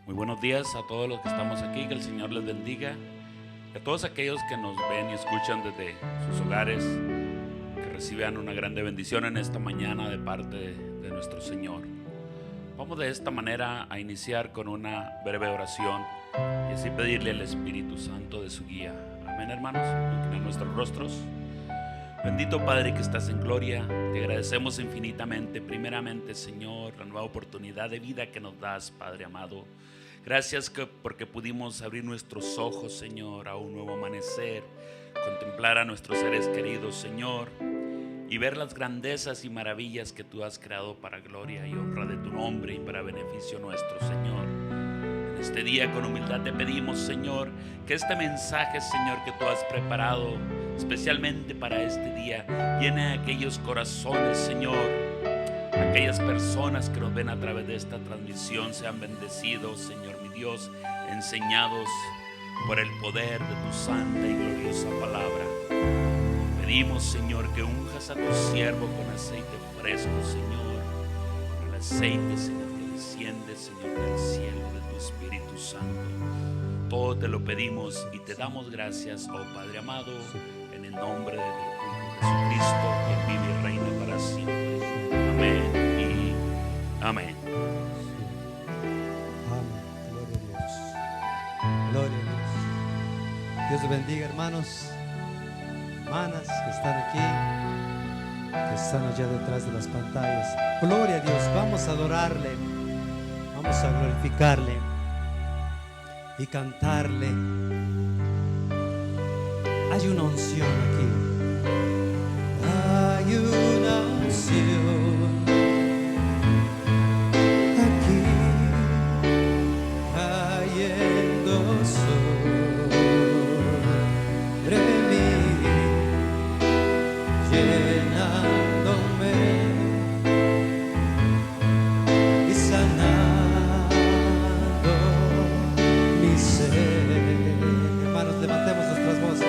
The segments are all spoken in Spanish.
Muy buenos días a todos los que estamos aquí, que el Señor les bendiga. A todos aquellos que nos ven y escuchan desde sus hogares, que reciban una grande bendición en esta mañana de parte de nuestro Señor. Vamos de esta manera a iniciar con una breve oración y así pedirle al Espíritu Santo de su guía. Amén, hermanos. Inclinar nuestros rostros. Bendito Padre que estás en gloria, te agradecemos infinitamente, primeramente, Señor, la nueva oportunidad de vida que nos das, Padre amado. Gracias porque pudimos abrir nuestros ojos, Señor, a un nuevo amanecer, contemplar a nuestros seres queridos, Señor, y ver las grandezas y maravillas que tú has creado para gloria y honra de tu nombre y para beneficio nuestro, Señor. En este día con humildad te pedimos, Señor, que este mensaje, Señor, que tú has preparado especialmente para este día, llene aquellos corazones, Señor. Aquellas personas que nos ven a través de esta transmisión sean bendecidos, Señor mi Dios, enseñados por el poder de tu santa y gloriosa palabra. Pedimos, Señor, que unjas a tu siervo con aceite fresco, Señor, con el aceite, Señor, que desciende, Señor, del cielo de tu Espíritu Santo. Todo te lo pedimos y te damos gracias, oh Padre amado, en el nombre de Jesucristo, quien vive y reina para siempre. Amén y amén. Amén. Gloria a Dios. Gloria a Dios. Dios te bendiga, hermanos, hermanas que están aquí, que están allá detrás de las pantallas. Gloria a Dios. Vamos a adorarle, vamos a glorificarle y cantarle. Hay una unción aquí. Hay una unción aquí, cayendo sobre mí, llenándome y sanando mi ser. Hermanos, levantemos nuestras voces.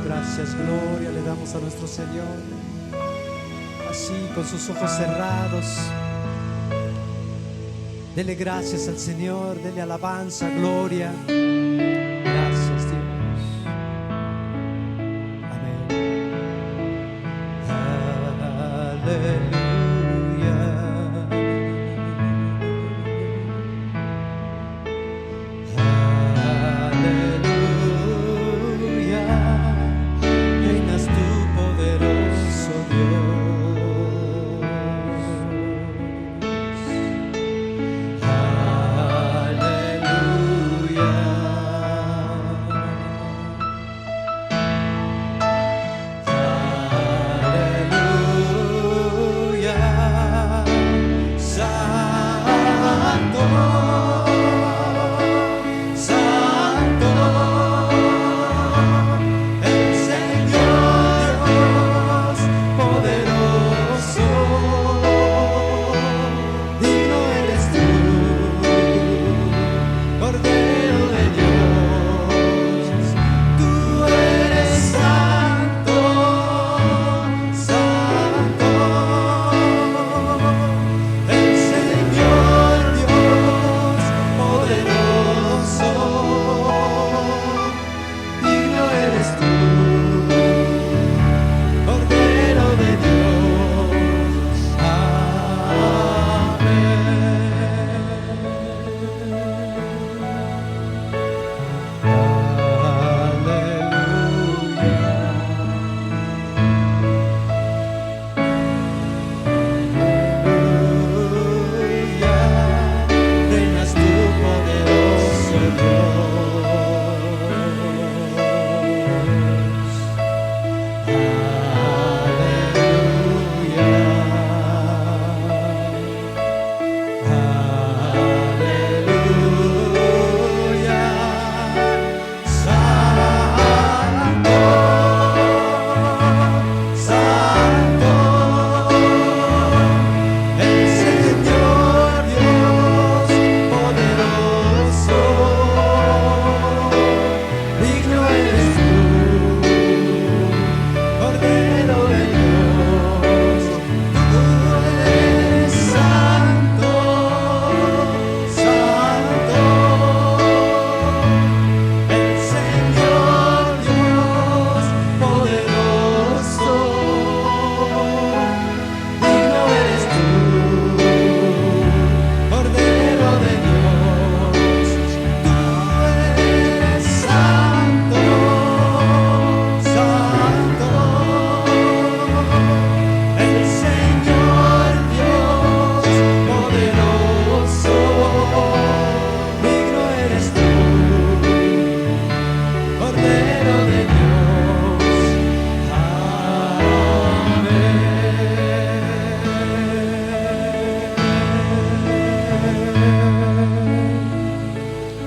Gracias, gloria le damos a nuestro Señor. Así, con sus ojos cerrados, dele gracias al Señor, dele alabanza, gloria. Gracias, Dios. Amén. Aleluya.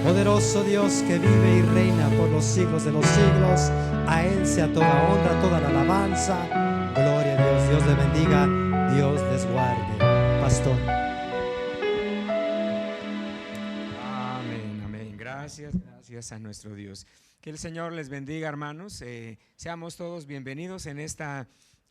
Poderoso Dios que vive y reina por los siglos de los siglos, a Él sea toda honra, toda la alabanza. Gloria a Dios. Dios le bendiga, Dios les guarde. Pastor. Amén, amén. Gracias a nuestro Dios. Que el Señor les bendiga, hermanos. Seamos todos bienvenidos en esta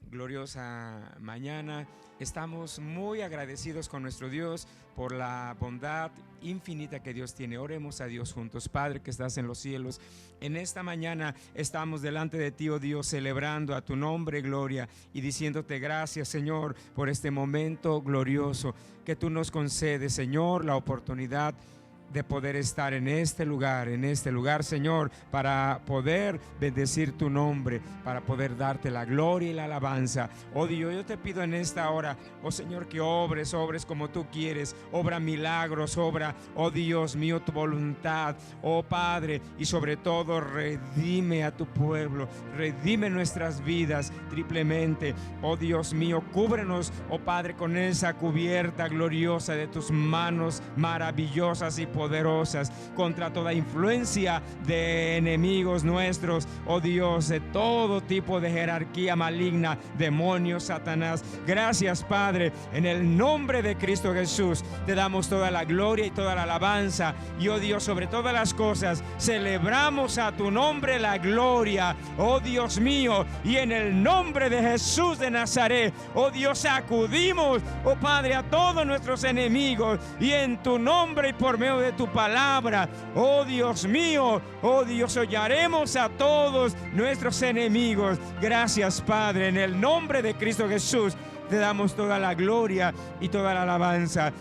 gloriosa mañana. Estamos muy agradecidos con nuestro Dios por la bondad infinita que Dios tiene. Oremos a Dios juntos. Padre que estás en los cielos, en esta mañana estamos delante de ti, oh Dios, celebrando a tu nombre, gloria, y diciéndote gracias, Señor, por este momento glorioso que tú nos concedes, Señor, la oportunidad de poder estar en este lugar, Señor, para poder bendecir tu nombre, para poder darte la gloria y la alabanza. Oh Dios, yo te pido en esta hora, oh Señor, que obres como tú quieres, obra milagros, obra, oh Dios mío, tu voluntad, oh Padre, y sobre todo redime a tu pueblo, redime nuestras vidas triplemente, oh Dios mío, cúbrenos, oh Padre, con esa cubierta gloriosa de tus manos maravillosas y poderosas contra toda influencia de enemigos nuestros, oh Dios, de todo tipo de jerarquía maligna, demonios, Satanás. Gracias, Padre, en el nombre de Cristo Jesús te damos toda la gloria y toda la alabanza, y oh Dios, sobre todas las cosas celebramos a tu nombre la gloria, oh Dios mío, y en el nombre de Jesús de Nazaret, oh Dios, sacudimos, oh Padre, a todos nuestros enemigos, y en tu nombre y por medio de tu palabra, oh Dios mío, oh Dios, hollaremos a todos nuestros enemigos. Gracias, Padre, en el nombre de Cristo Jesús te damos toda la gloria y toda la alabanza.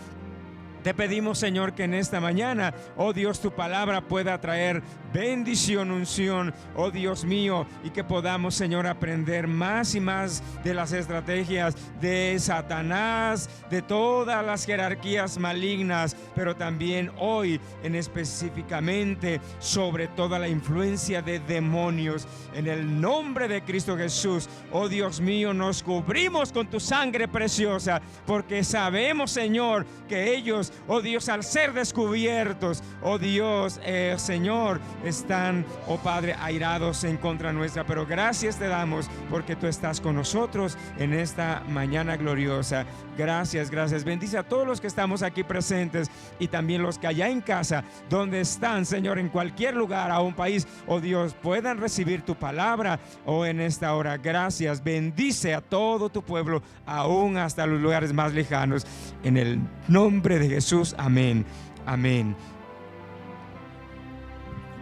Te pedimos, Señor, que en esta mañana, oh Dios, tu palabra pueda traer bendición, unción, oh Dios mío, y que podamos, Señor, aprender más y más de las estrategias de Satanás, de todas las jerarquías malignas, pero también hoy en específicamente sobre toda la influencia de demonios. En el nombre de Cristo Jesús, oh Dios mío, nos cubrimos con tu sangre preciosa, porque sabemos, Señor, que ellos ellos, oh Dios, al ser descubiertos, oh Dios, Señor, están, oh Padre, airados en contra nuestra, pero gracias te damos porque tú estás con nosotros en esta mañana gloriosa. Gracias, gracias. Bendice a todos los que estamos aquí presentes y también los que allá en casa, donde están, Señor, en cualquier lugar, a un país, oh Dios, puedan recibir tu palabra, oh, en esta hora. Gracias. Bendice a todo tu pueblo, aún hasta los lugares más lejanos. En el nombre de Jesús, amén. Amén.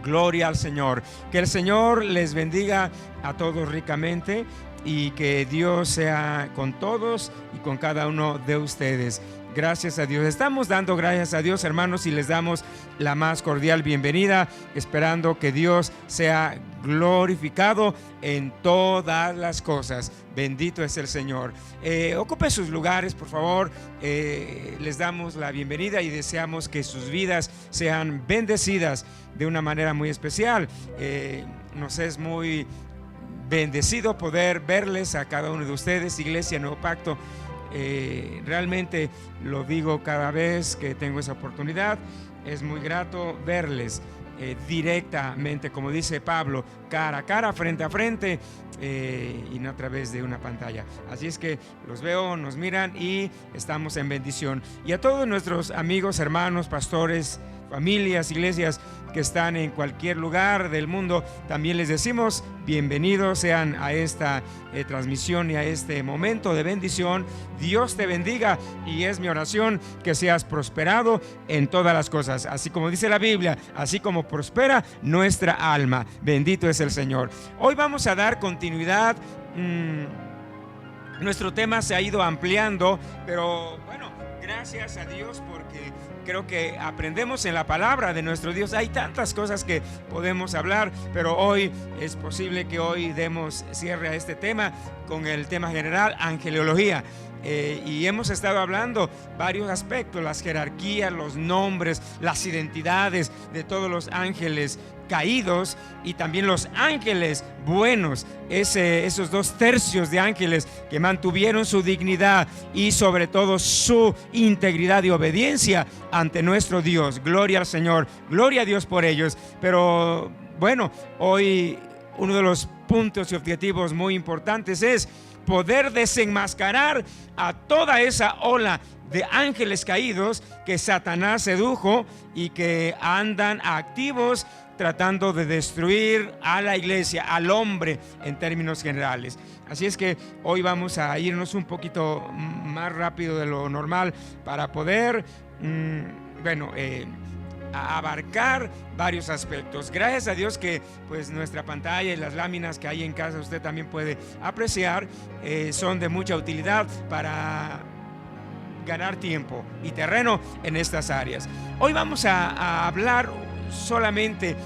Gloria al Señor. Que el Señor les bendiga a todos ricamente y que Dios sea con todos y con cada uno de ustedes. Gracias a Dios. Estamos dando gracias a Dios, hermanos, y les damos la más cordial bienvenida, esperando que Dios sea glorificado en todas las cosas. Bendito es el Señor. Ocupe sus lugares, por favor. Les damos la bienvenida y deseamos que sus vidas sean bendecidas de una manera muy especial. Nos es muy bendecido poder verles a cada uno de ustedes, Iglesia Nuevo Pacto. Realmente lo digo cada vez que tengo esa oportunidad, es muy grato verles directamente, como dice Pablo, cara a cara, frente a frente, y no a través de una pantalla. Así es que los veo, nos miran y estamos en bendición. Y a todos nuestros amigos, hermanos, pastores, familias, iglesias que están en cualquier lugar del mundo, también les decimos bienvenidos sean a esta transmisión y a este momento de bendición. Dios te bendiga y es mi oración que seas prosperado en todas las cosas, así como dice la Biblia, así como prospera nuestra alma. Bendito es el Señor. Hoy vamos a dar continuidad. Nuestro tema se ha ido ampliando, pero bueno, gracias a Dios porque creo que aprendemos en la palabra de nuestro Dios. Hay tantas cosas que podemos hablar, pero hoy es posible que hoy demos cierre a este tema con el tema general, angelología. Y hemos estado hablando varios aspectos, las jerarquías, los nombres, las identidades de todos los ángeles caídos y también los ángeles buenos, esos 2/3 de ángeles que mantuvieron su dignidad y sobre todo su integridad y obediencia ante nuestro Dios. Gloria al Señor, gloria a Dios por ellos. Pero bueno, hoy uno de los puntos y objetivos muy importantes es poder desenmascarar a toda esa ola de ángeles caídos que Satanás sedujo y que andan activos tratando de destruir a la iglesia, al hombre en términos generales. Así es que hoy vamos a irnos un poquito más rápido de lo normal para poder, a abarcar varios aspectos. Gracias a Dios que pues nuestra pantalla y las láminas que hay en casa usted también puede apreciar, son de mucha utilidad para ganar tiempo y terreno en estas áreas. Hoy vamos a hablar solamente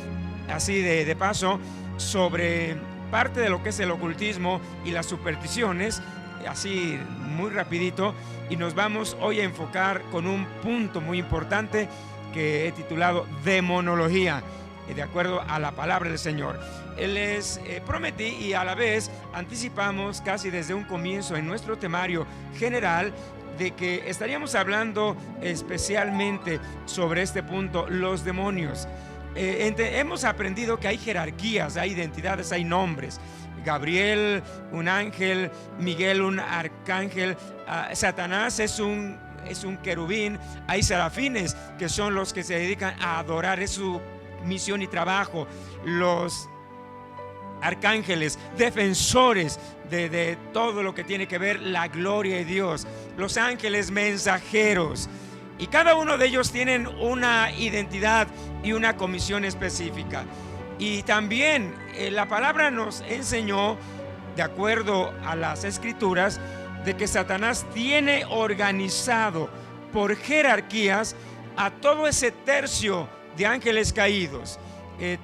así de paso sobre parte de lo que es el ocultismo y las supersticiones, así muy rapidito, y nos vamos hoy a enfocar con un punto muy importante que he titulado demonología, de acuerdo a la palabra del Señor. Les prometí y a la vez anticipamos casi desde un comienzo en nuestro temario general de que estaríamos hablando especialmente sobre este punto, los demonios. Hemos aprendido que hay jerarquías, hay identidades, hay nombres. Gabriel, un ángel; Miguel, un arcángel; Satanás es un querubín; hay serafines que son los que se dedican a adorar, es su misión y trabajo; los arcángeles, defensores de todo lo que tiene que ver la gloria de Dios; los ángeles mensajeros, y cada uno de ellos tienen una identidad y una comisión específica. Y también la palabra nos enseñó, de acuerdo a las escrituras, de que Satanás tiene organizado por jerarquías a todo ese tercio de ángeles caídos,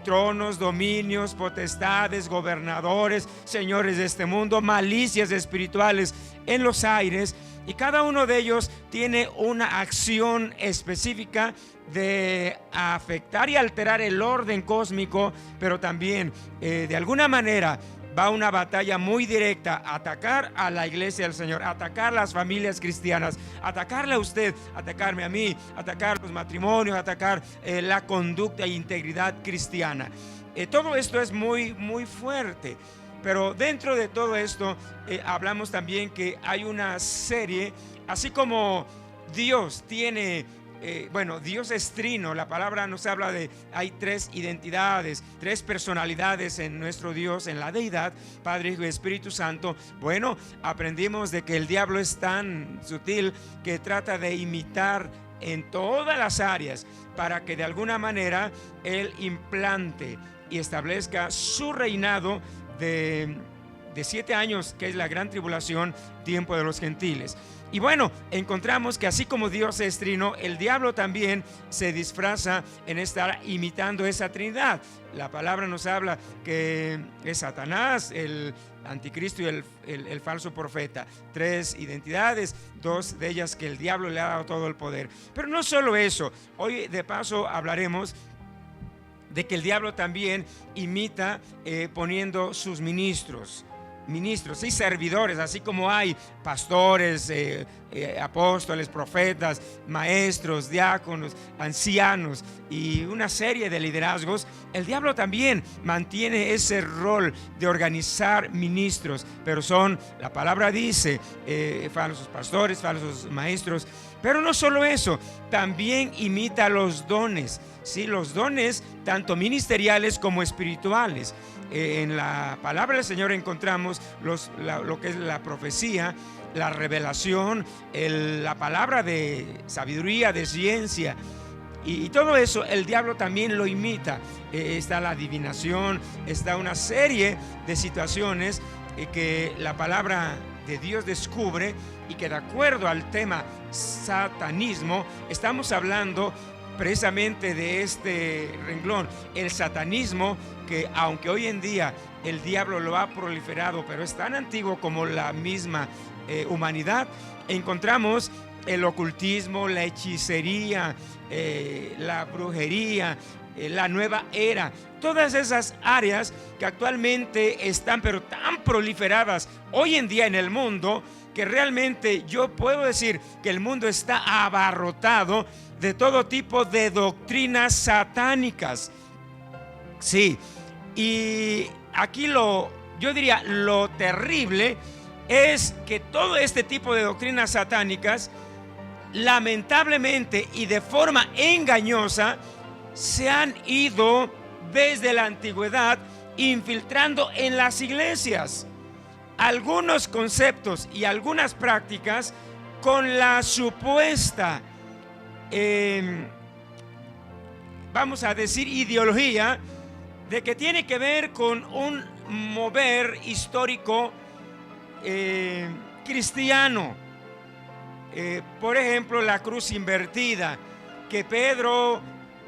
tronos, dominios, potestades, gobernadores, señores de este mundo, malicias espirituales en los aires, y cada uno de ellos tiene una acción específica de afectar y alterar el orden cósmico, pero también de alguna manera va una batalla muy directa: atacar a la iglesia del Señor, atacar las familias cristianas, atacarle a usted, atacarme a mí, atacar los matrimonios, atacar la conducta e integridad cristiana. Todo esto es muy, muy fuerte. Pero dentro de todo esto hablamos también que hay una serie, así como Dios tiene, Dios es trino. La palabra nos habla de, hay tres identidades, tres personalidades en nuestro Dios, en la deidad, Padre, Hijo y Espíritu Santo. Bueno, aprendimos de que el diablo es tan sutil que trata de imitar en todas las áreas para que de alguna manera él implante y establezca su reinado de 7 años, que es la gran tribulación, tiempo de los gentiles. Y bueno, encontramos que así como Dios es trino, el diablo también se disfraza en estar imitando esa Trinidad. La palabra nos habla que es Satanás, el anticristo y el falso profeta. 3 identidades, 2 de ellas que el diablo le ha dado todo el poder. Pero no solo eso, hoy de paso hablaremos de que el diablo también imita poniendo sus ministros y servidores, así como hay pastores, apóstoles, profetas, maestros, diáconos, ancianos y una serie de liderazgos. El diablo también mantiene ese rol de organizar ministros, pero son, la palabra dice, falsos pastores, falsos maestros. Pero no solo eso, también imita los dones, ¿sí? Los dones tanto ministeriales como espirituales. En la palabra del Señor encontramos lo que es la profecía, la revelación, la palabra de sabiduría, de ciencia, y todo eso el diablo también lo imita. Está la adivinación, está una serie de situaciones que la palabra de Dios descubre, y que de acuerdo al tema satanismo estamos hablando precisamente de este renglón, el satanismo, que aunque hoy en día el diablo lo ha proliferado, pero es tan antiguo como la misma humanidad. Encontramos el ocultismo, la hechicería, la brujería, la nueva era, todas esas áreas que actualmente están pero tan proliferadas hoy en día en el mundo, que realmente yo puedo decir que el mundo está abarrotado de todo tipo de doctrinas satánicas. Sí, y aquí yo diría lo terrible es que todo este tipo de doctrinas satánicas, lamentablemente y de forma engañosa, se han ido desde la antigüedad infiltrando en las iglesias algunos conceptos y algunas prácticas con la supuesta, vamos a decir, ideología de que tiene que ver con un mover histórico cristiano. Por ejemplo, la cruz invertida, que Pedro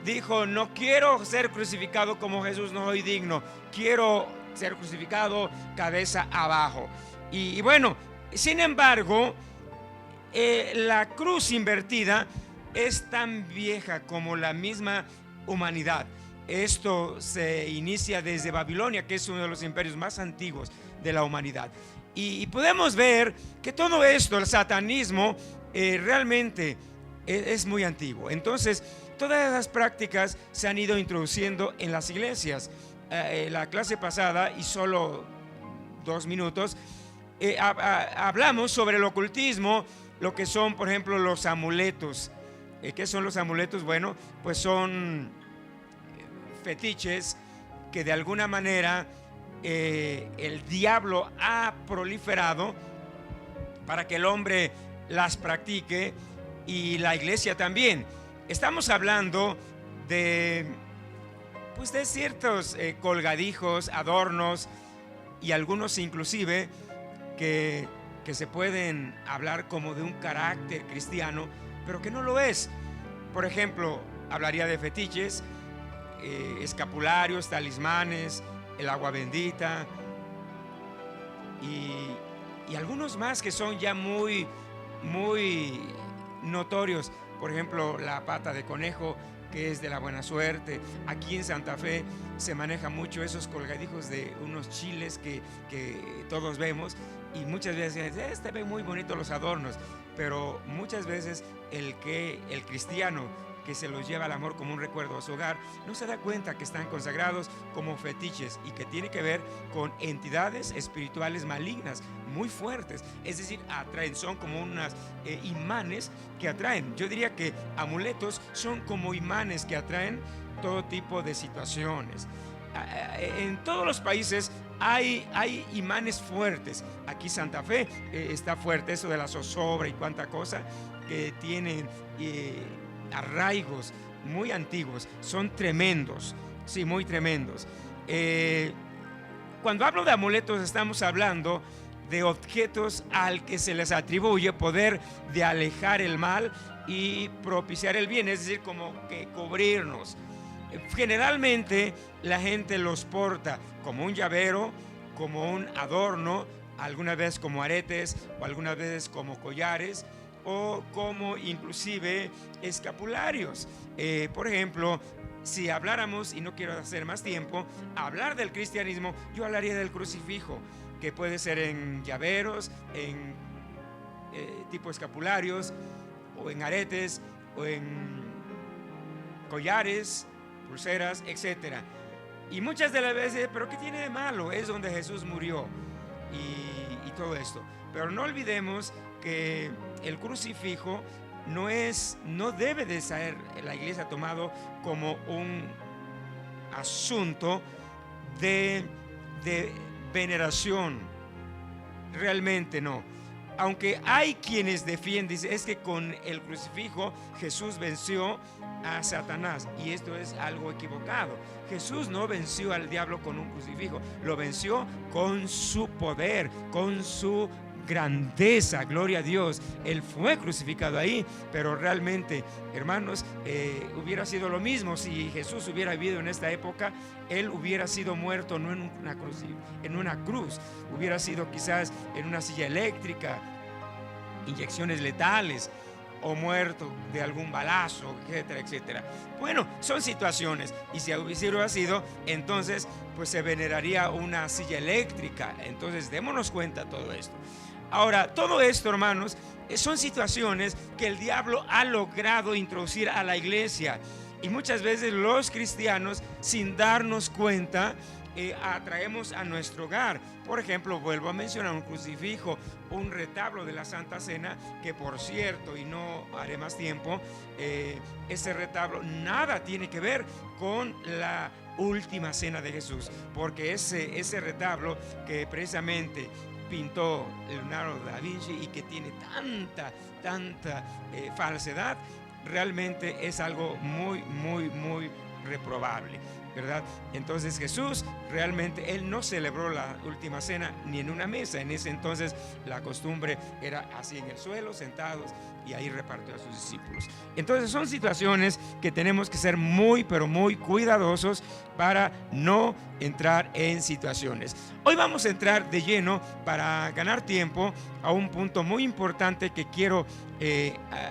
dijo: no quiero ser crucificado como Jesús, no soy digno, quiero ser crucificado cabeza abajo. Y bueno, sin embargo, la cruz invertida es tan vieja como la misma humanidad. Esto se inicia desde Babilonia, que es uno de los imperios más antiguos de la humanidad. Y podemos ver que todo esto, el satanismo, realmente es muy antiguo. Entonces, todas esas prácticas se han ido introduciendo en las iglesias. La clase pasada, y solo 2 minutos, hablamos sobre el ocultismo, lo que son, por ejemplo, los amuletos. ¿Qué son los amuletos? Bueno, pues son fetiches que de alguna manera el diablo ha proliferado para que el hombre las practique, y la iglesia también. Estamos hablando de ciertos colgadijos, adornos, y algunos inclusive que se pueden hablar como de un carácter cristiano, pero que no lo es. Por ejemplo, hablaría de fetiches, escapularios, talismanes, el agua bendita y algunos más que son ya muy, muy notorios. por ejemplo, la pata de conejo, que es de la buena suerte. Aquí en Santa Fe se maneja mucho esos colgadijos de unos chiles que todos vemos, y muchas veces ven muy bonitos los adornos, pero muchas veces el cristiano que se los lleva al amor como un recuerdo a su hogar no se da cuenta que están consagrados como fetiches y que tiene que ver con entidades espirituales malignas muy fuertes. Es decir, atraen, son como unas imanes que atraen. Yo diría que amuletos son como imanes que atraen todo tipo de situaciones. En todos los países hay imanes fuertes. Aquí Santa Fe está fuerte, eso de la zozobra y cuánta cosa, que tienen arraigos muy antiguos, son tremendos, sí, muy tremendos. Cuando hablo de amuletos estamos hablando de objetos al que se les atribuye poder de alejar el mal y propiciar el bien, es decir, como que cubrirnos. Generalmente la gente los porta como un llavero, como un adorno, alguna vez como aretes o algunas veces como collares, o como inclusive escapularios. Por ejemplo, si habláramos, y no quiero hacer más tiempo, hablar del cristianismo, yo hablaría del crucifijo, que puede ser en llaveros, en tipo escapularios, o en aretes, o en collares, pulseras, etc. Y muchas de las veces, ¿pero qué tiene de malo? Es donde Jesús murió y todo esto. Pero no olvidemos que el crucifijo no debe de ser la iglesia tomado como un asunto de veneración. Realmente no. Aunque hay quienes defienden, dice, es que con el crucifijo Jesús venció a Satanás, y esto es algo equivocado. Jesús no venció al diablo con un crucifijo, lo venció con su poder, con su grandeza, gloria a Dios. Él fue crucificado ahí, pero realmente, hermanos, hubiera sido lo mismo si Jesús hubiera vivido en esta época. Él hubiera sido muerto no en una cruz, hubiera sido quizás en una silla eléctrica, inyecciones letales, o muerto de algún balazo, etcétera, etcétera. Bueno, son situaciones, y si hubiera sido, entonces pues se veneraría una silla eléctrica. Entonces démonos cuenta de todo esto. Ahora, todo esto, hermanos, son situaciones que el diablo ha logrado introducir a la iglesia, y muchas veces los cristianos, sin darnos cuenta, atraemos a nuestro hogar. Por ejemplo, vuelvo a mencionar un crucifijo, un retablo de la Santa Cena, que por cierto, y no haré más tiempo, ese retablo nada tiene que ver con la última cena de Jesús, porque ese retablo que precisamente pintó Leonardo da Vinci y que tiene tanta falsedad, realmente es algo muy reprobable, ¿verdad? Entonces Jesús realmente, él no celebró la última cena ni en una mesa. En ese entonces la costumbre era así, en el suelo, sentados, y ahí repartió a sus discípulos. Entonces son situaciones que tenemos que ser muy cuidadosos para no entrar en situaciones. Hoy vamos a entrar de lleno, para ganar tiempo, a un punto muy importante que quiero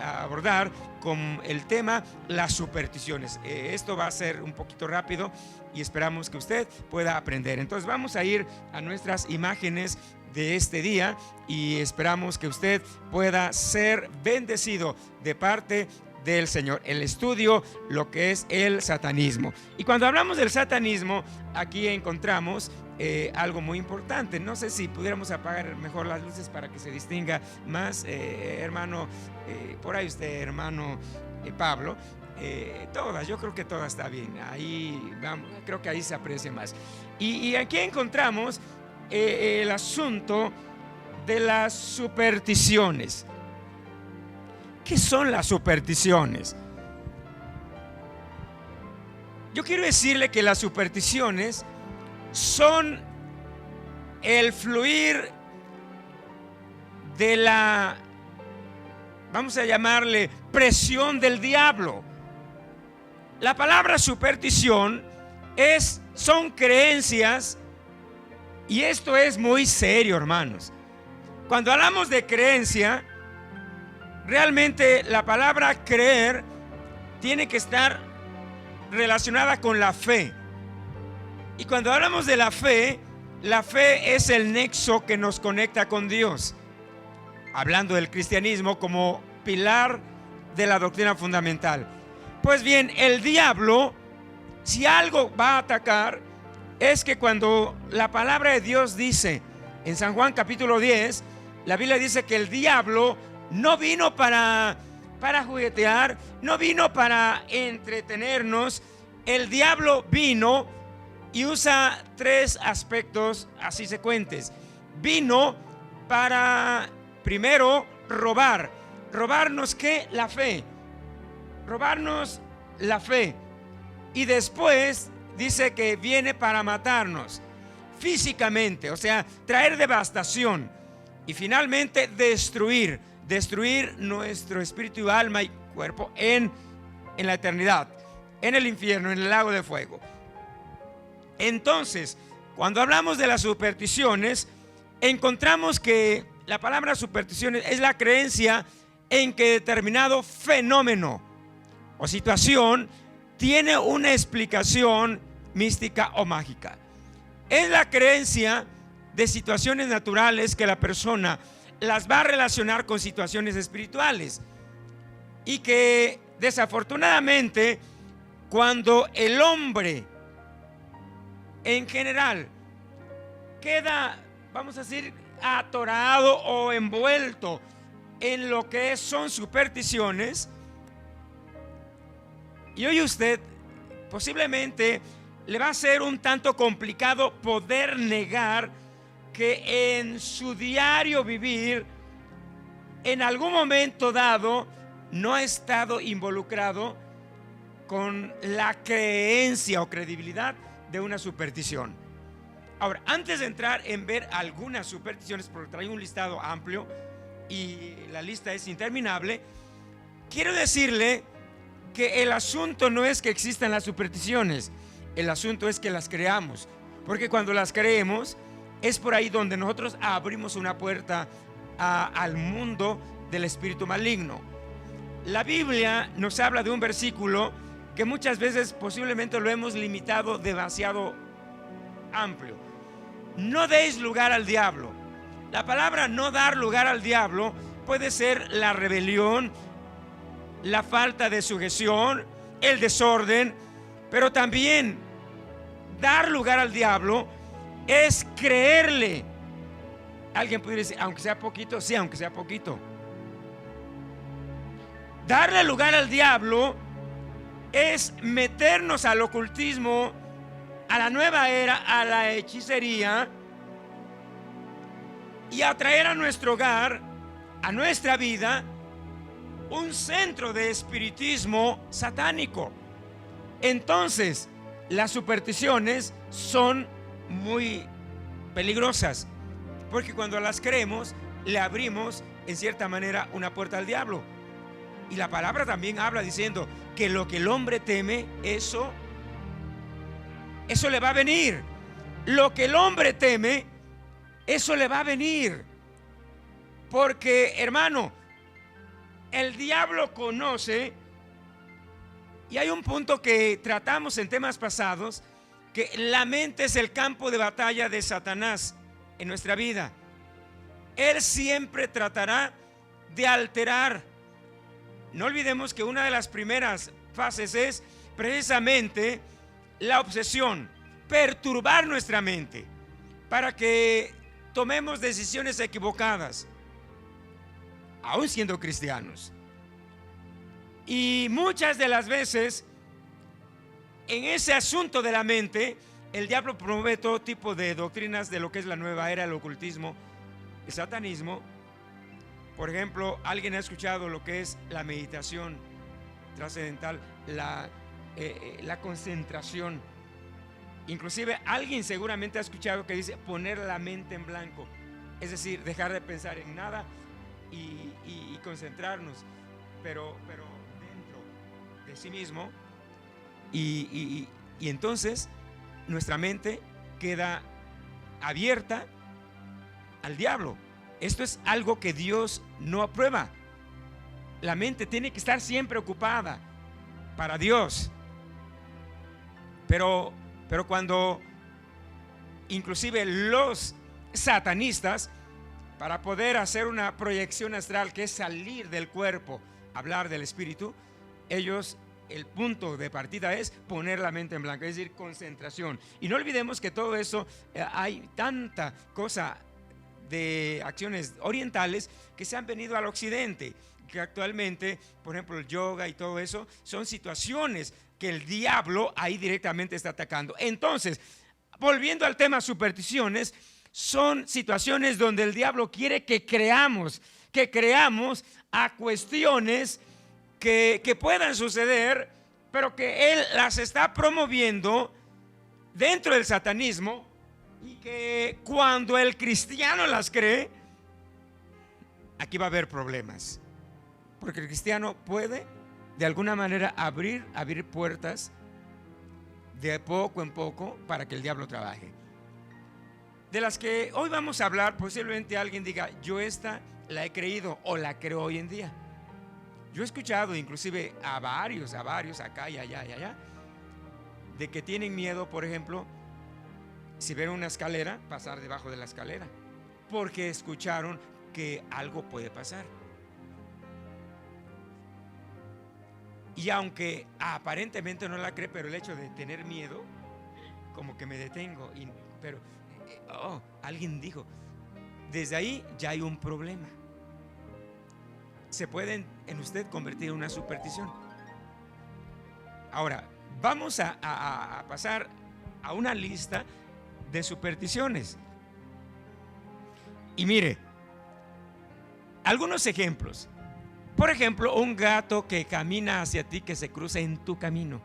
abordar con el tema las supersticiones. Esto va a ser un poquito rápido y esperamos que usted pueda aprender. Entonces vamos a ir a nuestras imágenes de este día y esperamos que usted pueda ser bendecido de parte del Señor. El estudio, lo que es el satanismo. Y cuando hablamos del satanismo, aquí encontramos algo muy importante. No sé si pudiéramos apagar mejor las luces para que se distinga más, hermano, por ahí usted, hermano Pablo. Todas, yo creo que todas está bien. Ahí vamos, creo que ahí se aprecia más. Y aquí encontramos el asunto de las supersticiones. ¿Qué son las supersticiones? Yo quiero decirle que las supersticiones son el fluir de la, vamos a llamarle, presión del diablo. La palabra superstición son creencias, y esto es muy serio, hermanos. Cuando hablamos de creencia, realmente la palabra creer tiene que estar relacionada con la fe. Y cuando hablamos de la fe es el nexo que nos conecta con Dios. Hablando del cristianismo como pilar de la doctrina fundamental. Pues bien, el diablo, si algo va a atacar, es que cuando la palabra de Dios dice en San Juan capítulo 10, la Biblia dice que el diablo no vino para juguetear, no vino para entretenernos. El diablo vino y usa tres aspectos así secuentes. Vino para, primero, robar. ¿Robarnos qué? La fe. Robarnos la fe. Y después dice que viene para matarnos físicamente, o sea, traer devastación. Y finalmente destruir nuestro espíritu, alma y cuerpo en la eternidad, en el infierno, en el lago de fuego. Entonces, cuando hablamos de las supersticiones, encontramos que la palabra supersticiones es la creencia en que determinado fenómeno o situación tiene una explicación mística o mágica. Es la creencia de situaciones naturales que la persona las va a relacionar con situaciones espirituales, y que desafortunadamente, cuando el hombre en general queda, vamos a decir, atorado o envuelto en lo que son supersticiones, y hoy usted posiblemente le va a ser un tanto complicado poder negar que en su diario vivir, en algún momento dado, no ha estado involucrado con la creencia o credibilidad de una superstición. Ahora, antes de entrar en ver algunas supersticiones, porque traigo un listado amplio y la lista es interminable, quiero decirle que el asunto no es que existan las supersticiones, el asunto es que las creamos, porque cuando las creemos es por ahí donde nosotros abrimos una puerta al mundo del espíritu maligno. La Biblia nos habla de un versículo que muchas veces posiblemente lo hemos limitado demasiado amplio. No deis lugar al diablo. La palabra no dar lugar al diablo puede ser la rebelión, la falta de sujeción, el desorden, pero también dar lugar al diablo es creerle. Alguien puede decir, aunque sea poquito, sí, aunque sea poquito. Darle lugar al diablo es meternos al ocultismo, a la nueva era, a la hechicería, y atraer a nuestro hogar, a nuestra vida, un centro de espiritismo satánico. Entonces, las supersticiones son muy peligrosas, porque cuando las creemos, le abrimos en cierta manera una puerta al diablo. Y la palabra también habla diciendo que lo que el hombre teme, eso le va a venir. Lo que el hombre teme, eso le va a venir. Porque, hermano, el diablo conoce, y hay un punto que tratamos en temas pasados, que la mente es el campo de batalla de Satanás en nuestra vida. Él siempre tratará de alterar. No olvidemos que una de las primeras fases es precisamente la obsesión, perturbar nuestra mente para que tomemos decisiones equivocadas, aún siendo cristianos. Y muchas de las veces, en ese asunto de la mente, el diablo promueve todo tipo de doctrinas de lo que es la nueva era, el ocultismo, el satanismo. Por ejemplo, alguien ha escuchado lo que es la meditación trascendental, la concentración. Inclusive alguien seguramente ha escuchado que dice poner la mente en blanco, es decir, dejar de pensar en nada y concentrarnos, pero dentro de sí mismo, y entonces nuestra mente queda abierta al diablo. Esto es algo que Dios no aprueba. la mente tiene que estar siempre ocupada para Dios. Pero cuando inclusive los satanistas, para poder hacer una proyección astral, que es salir del cuerpo, hablar del espíritu, ellos, el punto de partida es poner la mente en blanco, es decir, concentración. Y no olvidemos que todo eso, hay tanta cosa de acciones orientales que se han venido al occidente, que actualmente, por ejemplo, el yoga y todo eso, son situaciones que el diablo ahí directamente está atacando. Entonces, volviendo al tema supersticiones, son situaciones donde el diablo quiere que creamos a cuestiones que puedan suceder, pero que él las está promoviendo dentro del satanismo, y que cuando el cristiano las cree, aquí va a haber problemas, porque el cristiano puede de alguna manera abrir puertas de poco en poco para que el diablo trabaje. De las que hoy vamos a hablar, posiblemente alguien diga, yo esta la he creído o la creo hoy en día. Yo he escuchado inclusive a varios acá y allá, de que tienen miedo, por ejemplo, si ven una escalera, pasar debajo de la escalera, porque escucharon que algo puede pasar. Y aunque aparentemente no la cree, pero el hecho de tener miedo, como que me detengo. Pero alguien dijo, desde ahí ya hay un problema. Se puede en usted convertir en una superstición. Ahora, vamos a pasar a una lista de supersticiones. Y mire, algunos ejemplos. Por ejemplo, un gato que camina hacia ti, que se cruza en tu camino,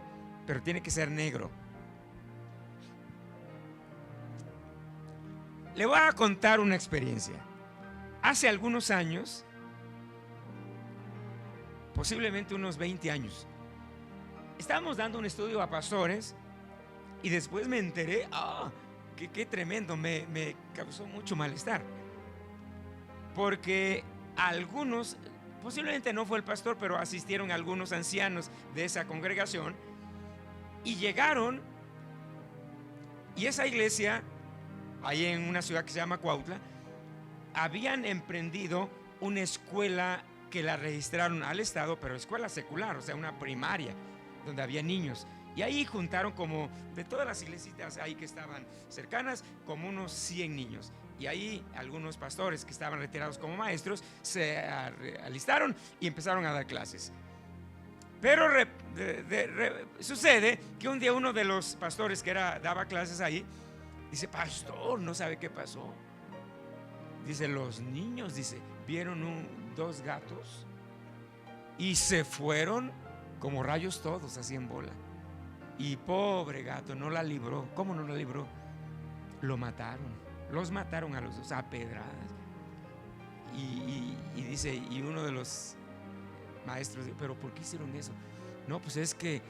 pero tiene que ser negro. Le voy a contar una experiencia. Hace algunos años, posiblemente unos 20 años, estábamos dando un estudio a pastores y después me enteré, qué tremendo, me causó mucho malestar, porque algunos, posiblemente no fue el pastor, pero asistieron algunos ancianos de esa congregación y llegaron, y esa iglesia, ahí en una ciudad que se llama Cuautla, habían emprendido una escuela que la registraron al Estado, pero escuela secular, o sea, una primaria, donde había niños. Y ahí juntaron, como de todas las iglesias ahí que estaban cercanas, como unos 100 niños. Y ahí algunos pastores que estaban retirados como maestros se alistaron y empezaron a dar clases. Pero sucede que un día uno de los pastores que daba clases ahí dice, pastor, ¿no sabe qué pasó? Dice, los niños, dice, vieron dos gatos y se fueron como rayos todos, así en bola. Y pobre gato, no la libró. ¿Cómo no la libró? Lo mataron. Los mataron a los dos a pedradas. Y dice, y uno de los maestros dice, ¿pero por qué hicieron eso? No, pues es que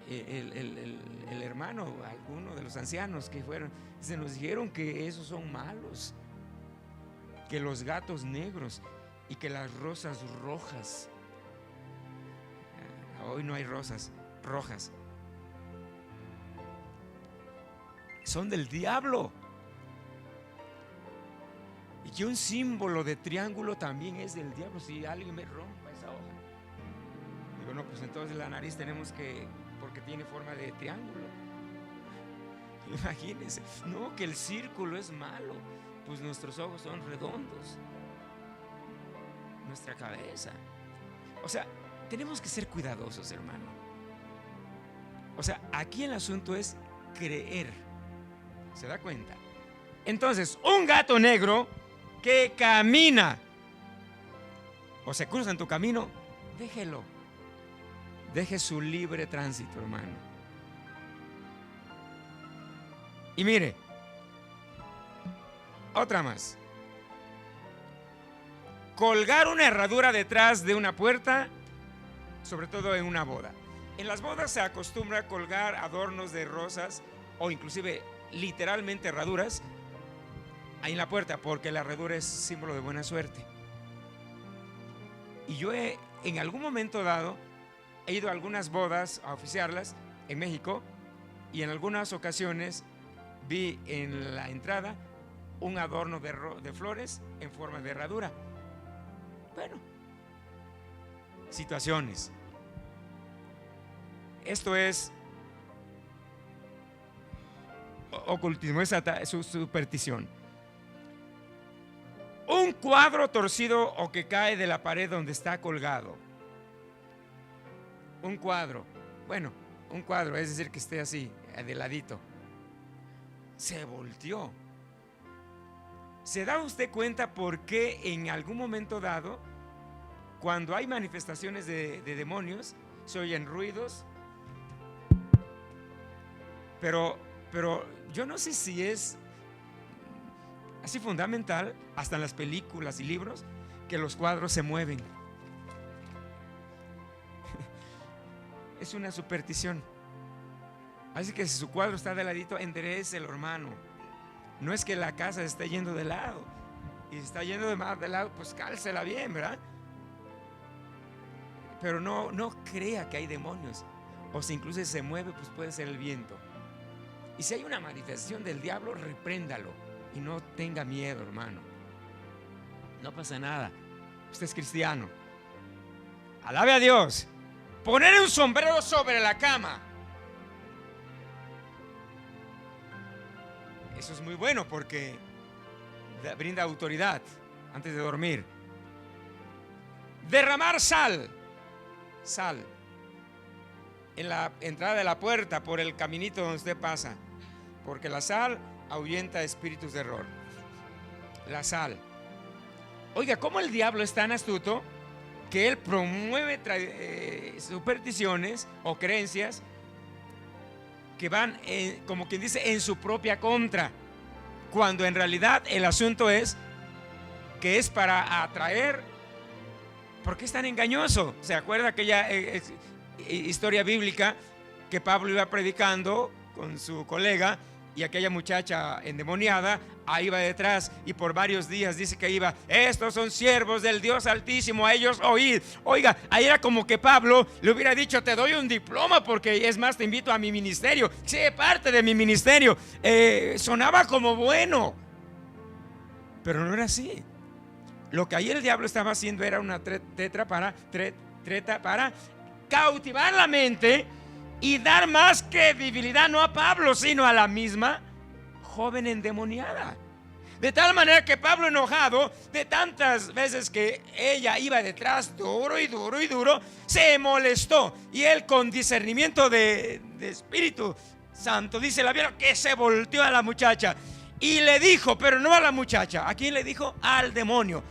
el hermano, alguno de los ancianos que fueron, se nos dijeron que esos son malos, que los gatos negros y que las rosas rojas, hoy no hay rosas rojas, son del diablo, y que un símbolo de triángulo también es del diablo. Si alguien me rompa esa hoja, digo, no, pues entonces la nariz tenemos que, porque tiene forma de triángulo. Imagínense, no, que el círculo es malo, pues nuestros ojos son redondos, nuestra cabeza. O sea, tenemos que ser cuidadosos, hermano. O sea, aquí el asunto es creer. ¿Se da cuenta? Entonces, un gato negro que camina o se cruza en tu camino, déjelo. Deje su libre tránsito, hermano. Y mire, otra más. Colgar una herradura detrás de una puerta, sobre todo en una boda. En las bodas se acostumbra a colgar adornos de rosas o inclusive literalmente herraduras ahí en la puerta, porque la herradura es símbolo de buena suerte. Y yo en algún momento dado he ido a algunas bodas a oficiarlas en México, y en algunas ocasiones vi en la entrada un adorno de flores en forma de herradura. Bueno, situaciones. Esto es ocultismo, es su superstición. Un cuadro torcido o que cae de la pared donde está colgado. Un cuadro, bueno, un cuadro, es decir, que esté así, de ladito. Se volteó. ¿Se da usted cuenta por qué en algún momento dado, cuando hay manifestaciones de demonios, se oyen ruidos? Pero yo no sé si es así fundamental, hasta en las películas y libros, que los cuadros se mueven. Es una superstición. Así que si su cuadro está de ladito, enderécelo, hermano. No es que la casa esté yendo de lado, y si está yendo de lado, pues cálcela bien, ¿verdad? Pero no crea que hay demonios, o si incluso se mueve, pues puede ser el viento. Y si hay una manifestación del diablo, repréndalo y no tenga miedo, hermano. No pasa nada. Usted es cristiano. Alabe a Dios. Poner un sombrero sobre la cama, eso es muy bueno porque brinda autoridad antes de dormir. Derramar sal en la entrada de la puerta, por el caminito donde usted pasa, porque la sal ahuyenta espíritus de error. La sal. Oiga, ¿cómo el diablo es tan astuto que él promueve supersticiones o creencias que van, como quien dice, en su propia contra, cuando en realidad el asunto es que es para atraer? ¿Por qué es tan engañoso? ¿Se acuerda aquella historia bíblica que Pablo iba predicando con su colega, y aquella muchacha endemoniada ahí va detrás, y por varios días dice que iba: estos son siervos del Dios Altísimo, a ellos oíd? Oiga, ahí era como que Pablo le hubiera dicho: te doy un diploma, porque es más, te invito a mi ministerio, sé parte de mi ministerio. Sonaba como bueno, pero no era así. Lo que ahí el diablo estaba haciendo era una treta para cautivar la mente y dar más credibilidad, no a Pablo, sino a la misma joven endemoniada. De tal manera que Pablo, enojado de tantas veces que ella iba detrás duro y duro y duro, se molestó, y él, con discernimiento de Espíritu Santo, dice la Biblia, que se volteó a la muchacha y le dijo, pero no a la muchacha, ¿a quién le dijo? Al demonio: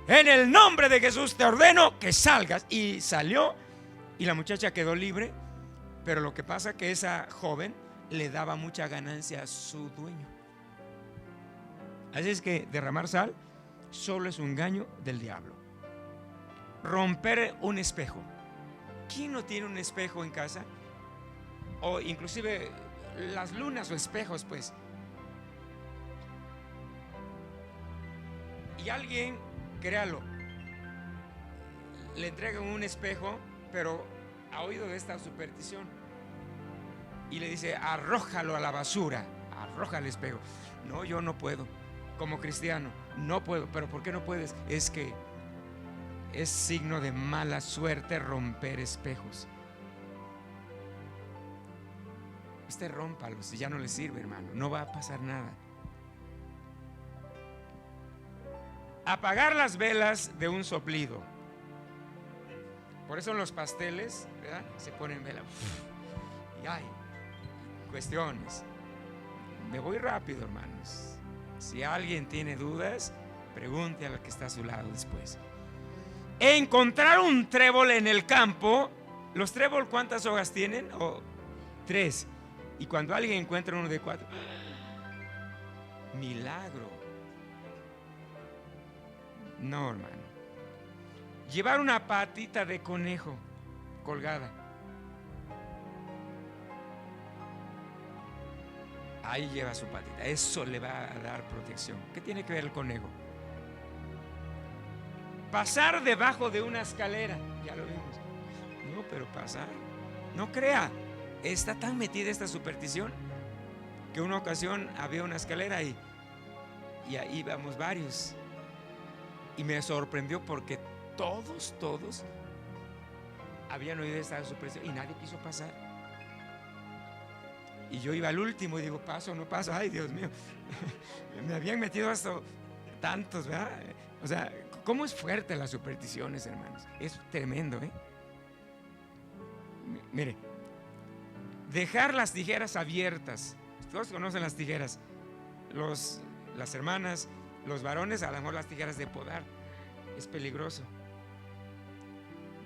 en el nombre de Jesús te ordeno que salgas. Y salió, y la muchacha quedó libre. Pero lo que pasa es que esa joven le daba mucha ganancia a su dueño. Así es que derramar sal solo es un engaño del diablo. Romper un espejo. ¿Quién no tiene un espejo en casa? O inclusive las lunas o espejos, pues. Y alguien, créalo, le entregan un espejo, pero ha oído de esta superstición, y le dice: arrójalo a la basura, arroja el espejo. No, yo no puedo, como cristiano no puedo. Pero ¿por qué no puedes? Es que es signo de mala suerte romper espejos. Usted rómpalos, si ya no le sirve, hermano, no va a pasar nada. Apagar las velas de un soplido. Por eso en los pasteles, ¿verdad?, se ponen vela. Y hay cuestiones. Me voy rápido, hermanos. Si alguien tiene dudas, pregunte a la que está a su lado después. Encontrar un trébol en el campo. Los trébol, ¿cuántas hojas tienen? 3. Y cuando alguien encuentra uno de 4, milagro. No, hermano. Llevar una patita de conejo colgada. Ahí lleva su patita. Eso le va a dar protección. ¿Qué tiene que ver el conejo? Pasar debajo de una escalera, ya lo vimos. No, pero pasar, no crea, está tan metida esta superstición que una ocasión había una escalera y ahí íbamos varios. Y me sorprendió porque todos habían oído esta superstición y nadie quiso pasar. Y yo iba al último y digo, paso o no paso. Ay, Dios mío, me habían metido hasta tantos, ¿verdad? O sea, ¿cómo es fuerte las supersticiones, hermanos? Es tremendo, ¿eh? Mire, dejar las tijeras abiertas. Todos conocen las tijeras. Las hermanas, los varones, a lo mejor las tijeras de podar. Es peligroso,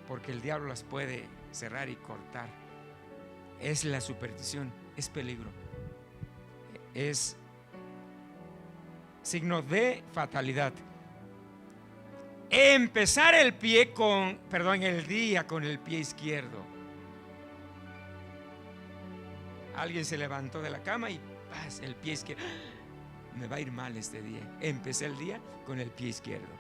porque el diablo las puede cerrar y cortar. Es la superstición, es peligro. Es signo de fatalidad. Empezar el día con el pie izquierdo. Alguien se levantó de la cama y ¡paz! El pie izquierdo. Me va a ir mal este día. Empecé el día con el pie izquierdo.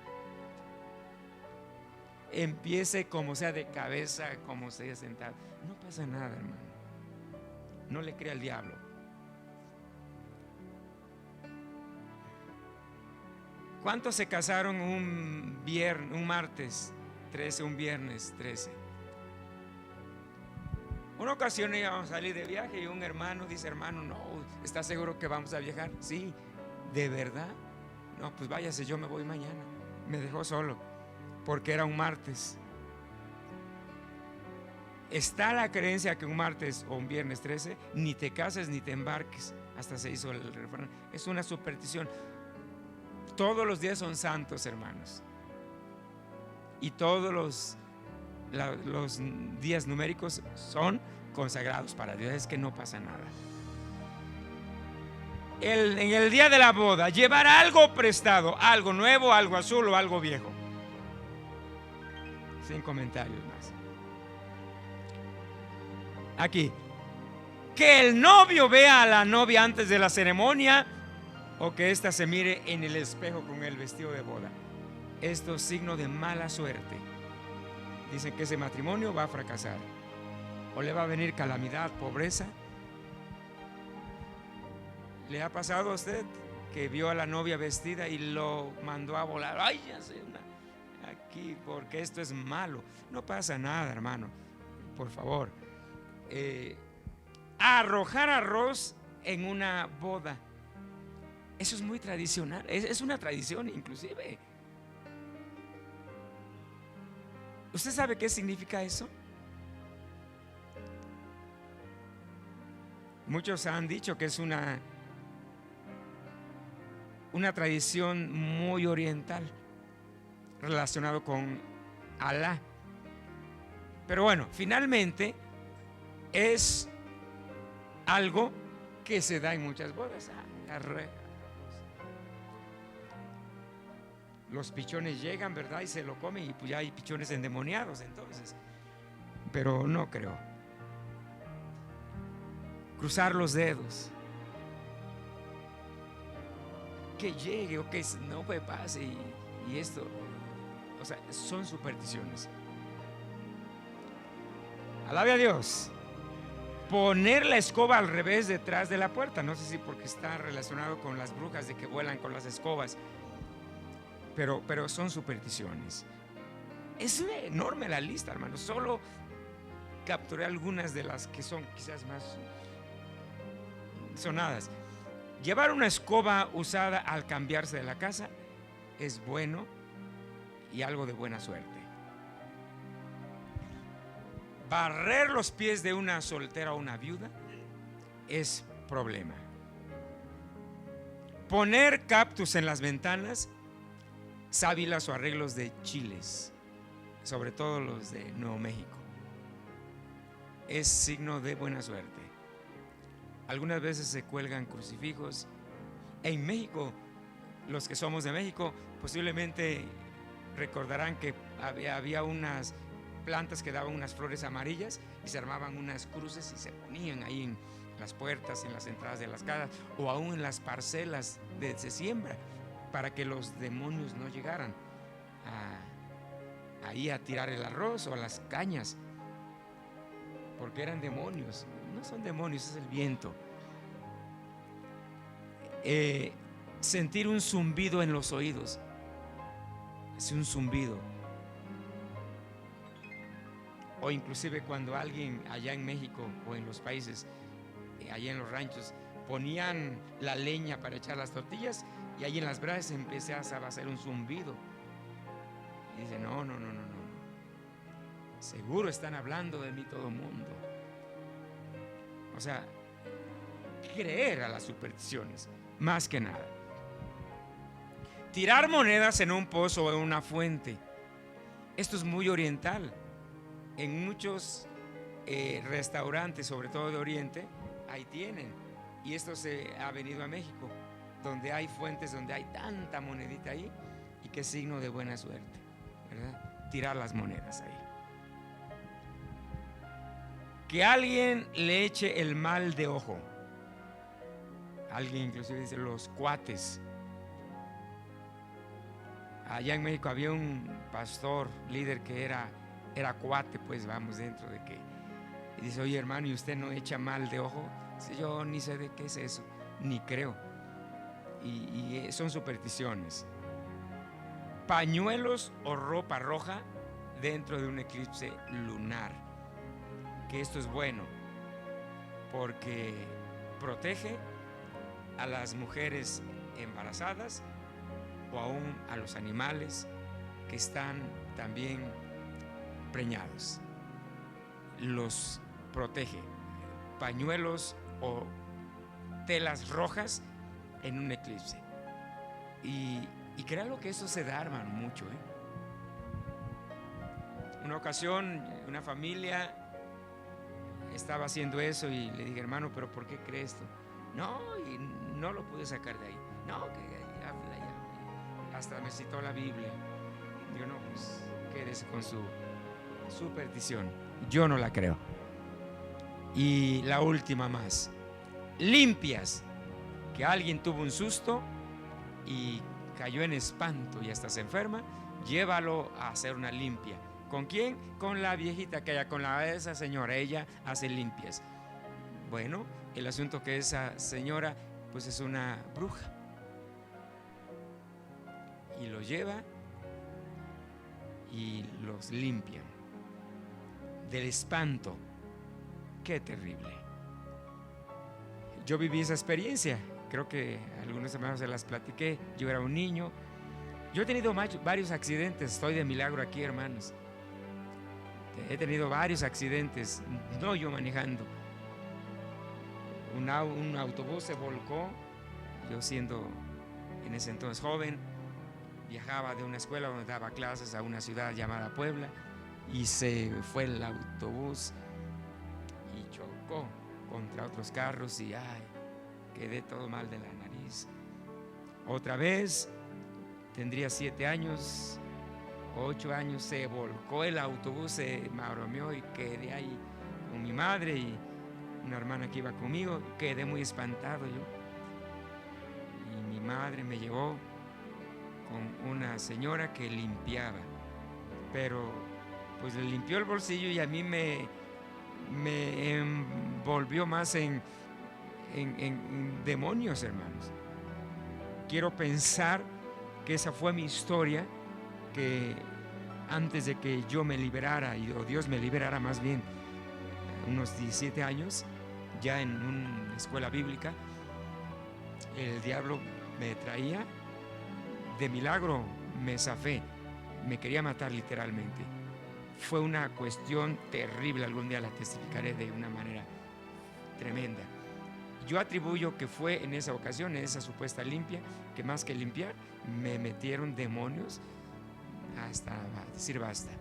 Empiece como sea, de cabeza, como sea, sentado. No pasa nada, hermano. No le crea al diablo. ¿Cuántos se casaron un martes 13, un viernes 13? Una ocasión íbamos a salir de viaje y un hermano dice, hermano, no, ¿estás seguro que vamos a viajar? Sí, ¿de verdad? No, pues váyase, yo me voy mañana. Me dejó solo porque era un martes. Está la creencia que un martes o un viernes 13 ni te cases ni te embarques. Hasta se hizo el refrán. Es una superstición. Todos los días son santos, hermanos. Y todos los días numéricos son consagrados para Dios. Es que no pasa nada. En el día de la boda, llevar algo prestado, algo nuevo, algo azul o algo viejo. Sin comentarios más. Aquí, que el novio vea a la novia antes de la ceremonia o que ésta se mire en el espejo con el vestido de boda. Esto es signo de mala suerte. Dicen que ese matrimonio va a fracasar o le va a venir calamidad, pobreza. ¿Le ha pasado a usted que vio a la novia vestida y lo mandó a volar? Ay, ya sé, aquí, porque esto es malo. No pasa nada, hermano, por favor. Arrojar arroz en una boda, eso es muy tradicional, es una tradición inclusive. ¿Usted sabe qué significa eso? Muchos han dicho que es una tradición muy oriental relacionado con Alá. Pero bueno, finalmente es algo que se da en muchas bodas. Los pichones llegan, ¿verdad? Y se lo comen y pues ya hay pichones endemoniados entonces. Pero no creo. Cruzar los dedos. Que llegue o que no me pase y esto. O sea, son supersticiones. Alabe a Dios. Poner la escoba al revés detrás de la puerta. No sé si porque está relacionado con las brujas de que vuelan con las escobas. Pero son supersticiones. Es enorme la lista, hermano. Solo capturé algunas de las que son quizás más sonadas. Llevar una escoba usada al cambiarse de la casa es bueno y algo de buena suerte. Barrer los pies de una soltera o una viuda es problema. Poner cactus en las ventanas, sábilas o arreglos de chiles, sobre todo los de Nuevo México, es signo de buena suerte. Algunas veces se cuelgan crucifijos. En México, los que somos de México posiblemente recordarán que había unas plantas que daban unas flores amarillas y se armaban unas cruces y se ponían ahí en las puertas, en las entradas de las casas o aún en las parcelas de siembra para que los demonios no llegaran ahí a tirar el arroz o a las cañas, porque eran demonios. No son demonios, es el viento. Sentir un zumbido en los oídos, es un zumbido. O inclusive cuando alguien allá en México o en los países, allá en los ranchos, ponían la leña para echar las tortillas y ahí en las brasas empezaba a hacer un zumbido. Y dice, no, seguro están hablando de mí todo el mundo. O sea, creer a las supersticiones, más que nada. Tirar monedas en un pozo o en una fuente. Esto es muy oriental. En muchos restaurantes, sobre todo de Oriente, ahí tienen. Y esto se ha venido a México, donde hay fuentes, donde hay tanta monedita ahí, y que es signo de buena suerte, ¿verdad? Tirar las monedas ahí. Que alguien le eche el mal de ojo. Alguien inclusive dice los cuates. Allá en México había un pastor, líder que era cuate, pues vamos, dentro de que. Y dice, oye hermano, ¿y usted no echa mal de ojo? Dice, yo ni sé de qué es eso, ni creo. Y son supersticiones. Pañuelos o ropa roja dentro de un eclipse lunar. Que esto es bueno, porque protege a las mujeres embarazadas o aún a los animales que están también preñados. Los protege. Pañuelos o telas rojas en un eclipse. Y créanlo que eso se da, hermano, mucho. Una ocasión, una familia estaba haciendo eso y le dije, hermano, ¿pero por qué cree esto? No, y no lo pude sacar de ahí. No, que ya. Hasta me citó la Biblia. Yo no, pues quédese con su superstición. Yo no la creo. Y la última más. Limpias. Que alguien tuvo un susto y cayó en espanto y hasta se enferma. Llévalo a hacer una limpia. ¿Con quién? Con la viejita que ella, con esa señora, ella hace limpias. Bueno, el asunto que esa señora pues es una bruja. Y lo lleva y los limpian. Del espanto. Qué terrible. Yo viví esa experiencia. Creo que algunos hermanos se las platiqué. Yo era un niño. Yo he tenido varios accidentes. Estoy de milagro aquí, hermanos. He tenido varios accidentes, no yo manejando. Un autobús se volcó. Yo siendo en ese entonces joven, viajaba de una escuela donde daba clases a una ciudad llamada Puebla, y se fue el autobús y chocó contra otros carros y quedé todo mal de la nariz. Otra vez, tendría 7 años, 8 años, se volcó el autobús, se maromeó y quedé ahí con mi madre y una hermana que iba conmigo. Quedé muy espantado yo. Y mi madre me llevó con una señora que limpiaba, pero pues le limpió el bolsillo y a mí me envolvió más en demonios, hermanos. Quiero pensar que esa fue mi historia, que antes de que yo me liberara, o Dios me liberara más bien, unos 17 años, ya en una escuela bíblica, el diablo me traía, de milagro me zafé, me quería matar literalmente. Fue una cuestión terrible, algún día la testificaré de una manera tremenda. Yo atribuyo que fue en esa ocasión, en esa supuesta limpia, que más que limpiar, me metieron demonios hasta decir basta.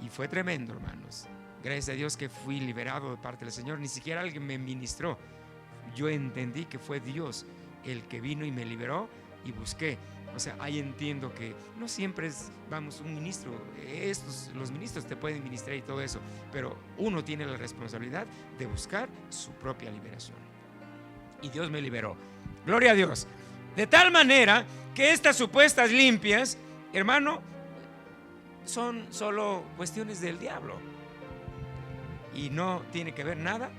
Y fue tremendo, hermanos. Gracias a Dios que fui liberado de parte del Señor. Ni siquiera alguien me ministró. Yo entendí que fue Dios el que vino y me liberó, y busqué. O sea, ahí entiendo que no siempre es, vamos, un ministro. Los ministros te pueden ministrar y todo eso, pero uno tiene la responsabilidad de buscar su propia liberación. Y Dios me liberó. Gloria a Dios. De tal manera que estas supuestas limpias, hermano, son solo cuestiones del diablo y no tiene que ver nada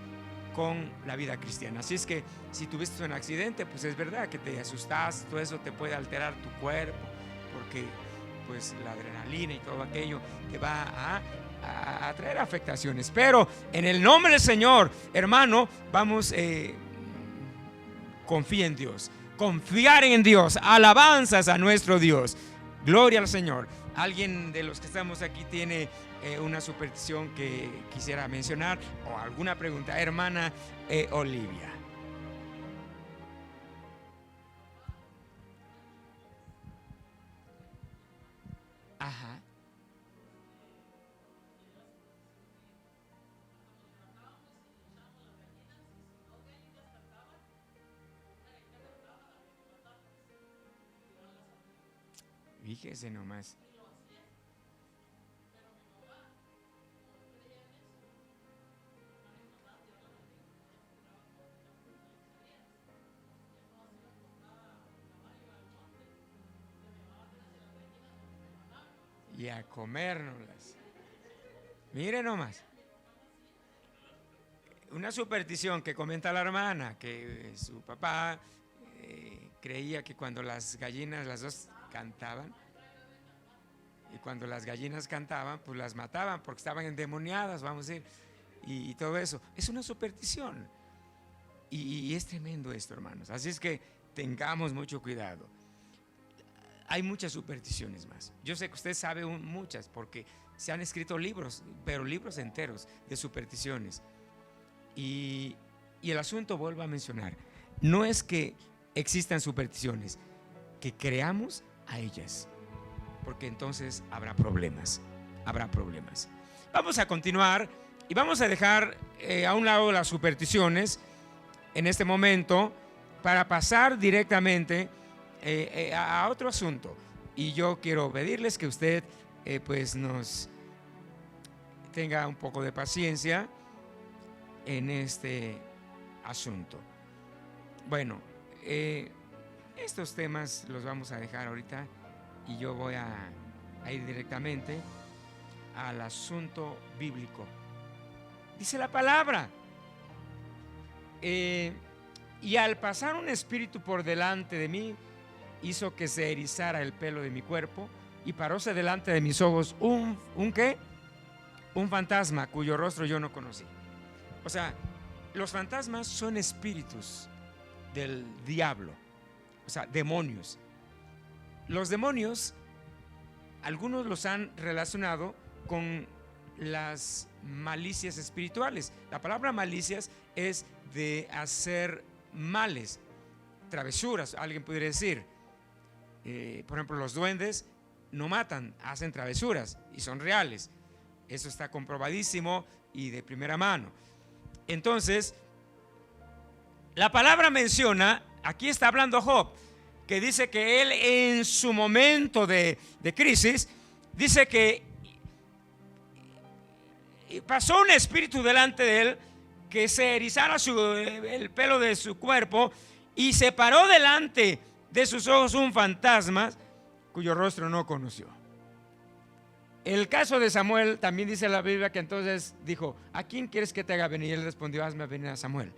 con la vida cristiana. Así es que si tuviste un accidente, pues es verdad que te asustaste, todo eso te puede alterar tu cuerpo, porque pues la adrenalina y todo aquello te va a traer afectaciones. Pero en el nombre del Señor, hermano, vamos, confía en Dios, confiar en Dios, alabanzas a nuestro Dios, gloria al Señor. ¿Alguien de los que estamos aquí tiene una superstición que quisiera mencionar o alguna pregunta? Hermana Olivia. Ajá. Fíjese nomás. Y a comérnoslas. Mire nomás. Una superstición que comenta la hermana, que su papá creía que cuando las gallinas, las dos cantaban, y cuando las gallinas cantaban, pues las mataban porque estaban endemoniadas, vamos a decir, y todo eso. Es una superstición. Y es tremendo esto, hermanos. Así es que tengamos mucho cuidado. Hay muchas supersticiones más. Yo sé que usted sabe muchas porque se han escrito libros, pero libros enteros de supersticiones. Y el asunto, vuelvo a mencionar, no es que existan supersticiones, que creamos a ellas, porque entonces habrá problemas. Vamos a continuar y vamos a dejar a un lado las supersticiones en este momento para pasar directamente a otro asunto. Y yo quiero pedirles que usted pues nos tenga un poco de paciencia en este asunto. Bueno, estos temas los vamos a dejar ahorita y yo voy a ir directamente al asunto bíblico. Dice la palabra, y al pasar un espíritu por delante de mí, hizo que se erizara el pelo de mi cuerpo, y paróse delante de mis ojos ¿un qué? Un fantasma cuyo rostro yo no conocí. O sea, los fantasmas son espíritus del diablo, o sea, demonios. Los demonios, algunos los han relacionado con las malicias espirituales. La palabra malicias es de hacer males, travesuras, alguien podría decir. Por ejemplo, los duendes no matan, hacen travesuras y son reales. Eso está comprobadísimo y de primera mano. Entonces, la palabra menciona, aquí está hablando Job, que dice que él en su momento de crisis, dice que pasó un espíritu delante de él que se erizara el pelo de su cuerpo y se paró delante de sus ojos un fantasma cuyo rostro no conoció. El caso de Samuel, también dice la Biblia que entonces dijo: ¿a quién quieres que te haga venir? Y él respondió: hazme venir a Samuel.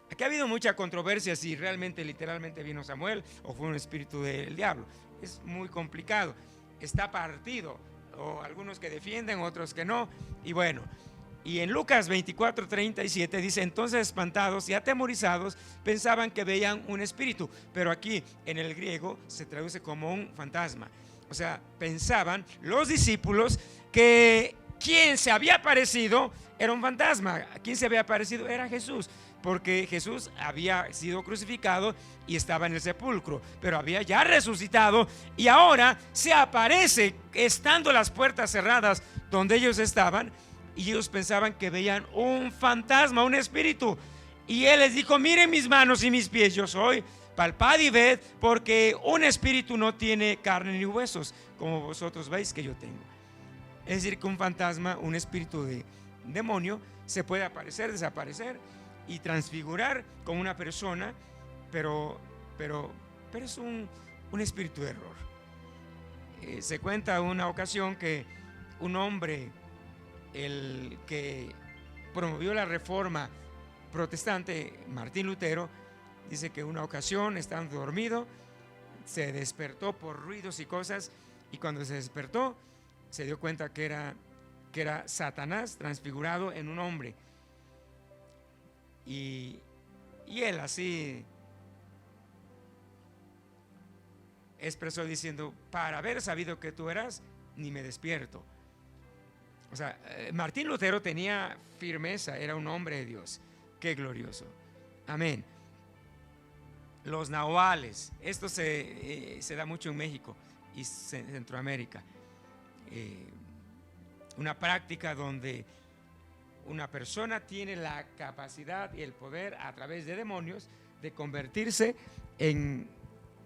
Aquí ha habido mucha controversia si realmente, literalmente vino Samuel o fue un espíritu del diablo. Es muy complicado, está partido, o algunos que defienden, otros que no. Y bueno, y en Lucas 24:37 dice: entonces espantados y atemorizados pensaban que veían un espíritu, pero aquí en el griego se traduce como un fantasma. O sea, pensaban los discípulos que quien se había aparecido era un fantasma. Quien se había aparecido era Jesús, porque Jesús había sido crucificado y estaba en el sepulcro, pero había ya resucitado y ahora se aparece estando las puertas cerradas donde ellos estaban, y ellos pensaban que veían un fantasma, un espíritu. Y él les dijo: miren mis manos y mis pies, yo soy, palpad y ved, porque un espíritu no tiene carne ni huesos, como vosotros veis que yo tengo. Es decir, que un fantasma, un espíritu de demonio, se puede aparecer, desaparecer y transfigurar como una persona, pero es un espíritu de error. se cuenta una ocasión que un hombre, el que promovió la reforma protestante, Martín Lutero, dice que una ocasión, estando dormido, se despertó por ruidos y cosas, y cuando se despertó se dio cuenta que era Satanás transfigurado en un hombre. Y él así expresó diciendo: para haber sabido que tú eras, ni me despierto. O sea, Martín Lutero tenía firmeza, era un hombre de Dios. Qué glorioso. Amén. Los nahuales, esto se da mucho en México y Centroamérica. Una práctica donde una persona tiene la capacidad y el poder a través de demonios de convertirse en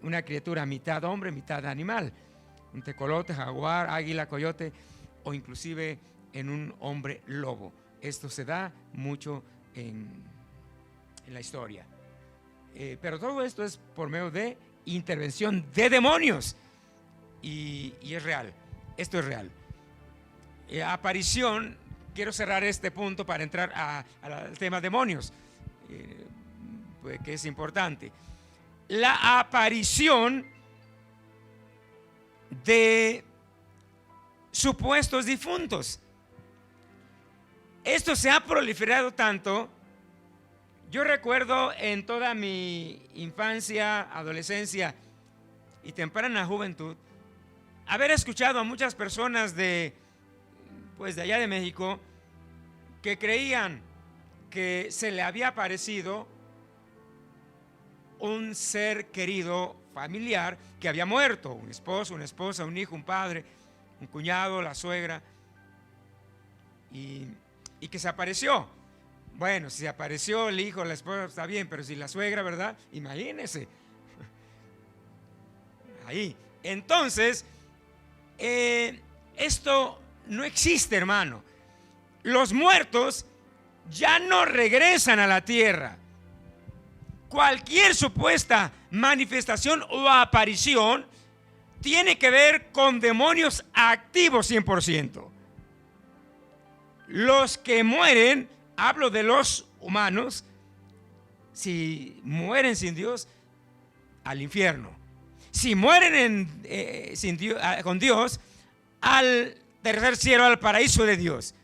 una criatura mitad hombre, mitad animal, un tecolote, jaguar, águila, coyote, o inclusive en un hombre lobo. Esto se da mucho en la historia, pero todo esto es por medio de intervención de demonios, y es real. Esto es real. Aparición. Quiero cerrar este punto para entrar al tema demonios, pues, que es importante. La aparición de supuestos difuntos. Esto se ha proliferado tanto. Yo recuerdo en toda mi infancia, adolescencia y temprana juventud haber escuchado a muchas personas de allá de México que creían que se le había aparecido un ser querido familiar que había muerto, un esposo, una esposa, un hijo, un padre, un cuñado, la suegra, y que se apareció. Bueno, si se apareció el hijo, la esposa, está bien, pero si la suegra, ¿verdad? Imagínense. Ahí. Entonces, esto no existe, hermano. Los muertos ya no regresan a la tierra. Cualquier supuesta manifestación o aparición tiene que ver con demonios activos 100%. Los que mueren, hablo de los humanos, si mueren sin Dios, al infierno. Si mueren con Dios, al tercer cielo, al paraíso de Dios.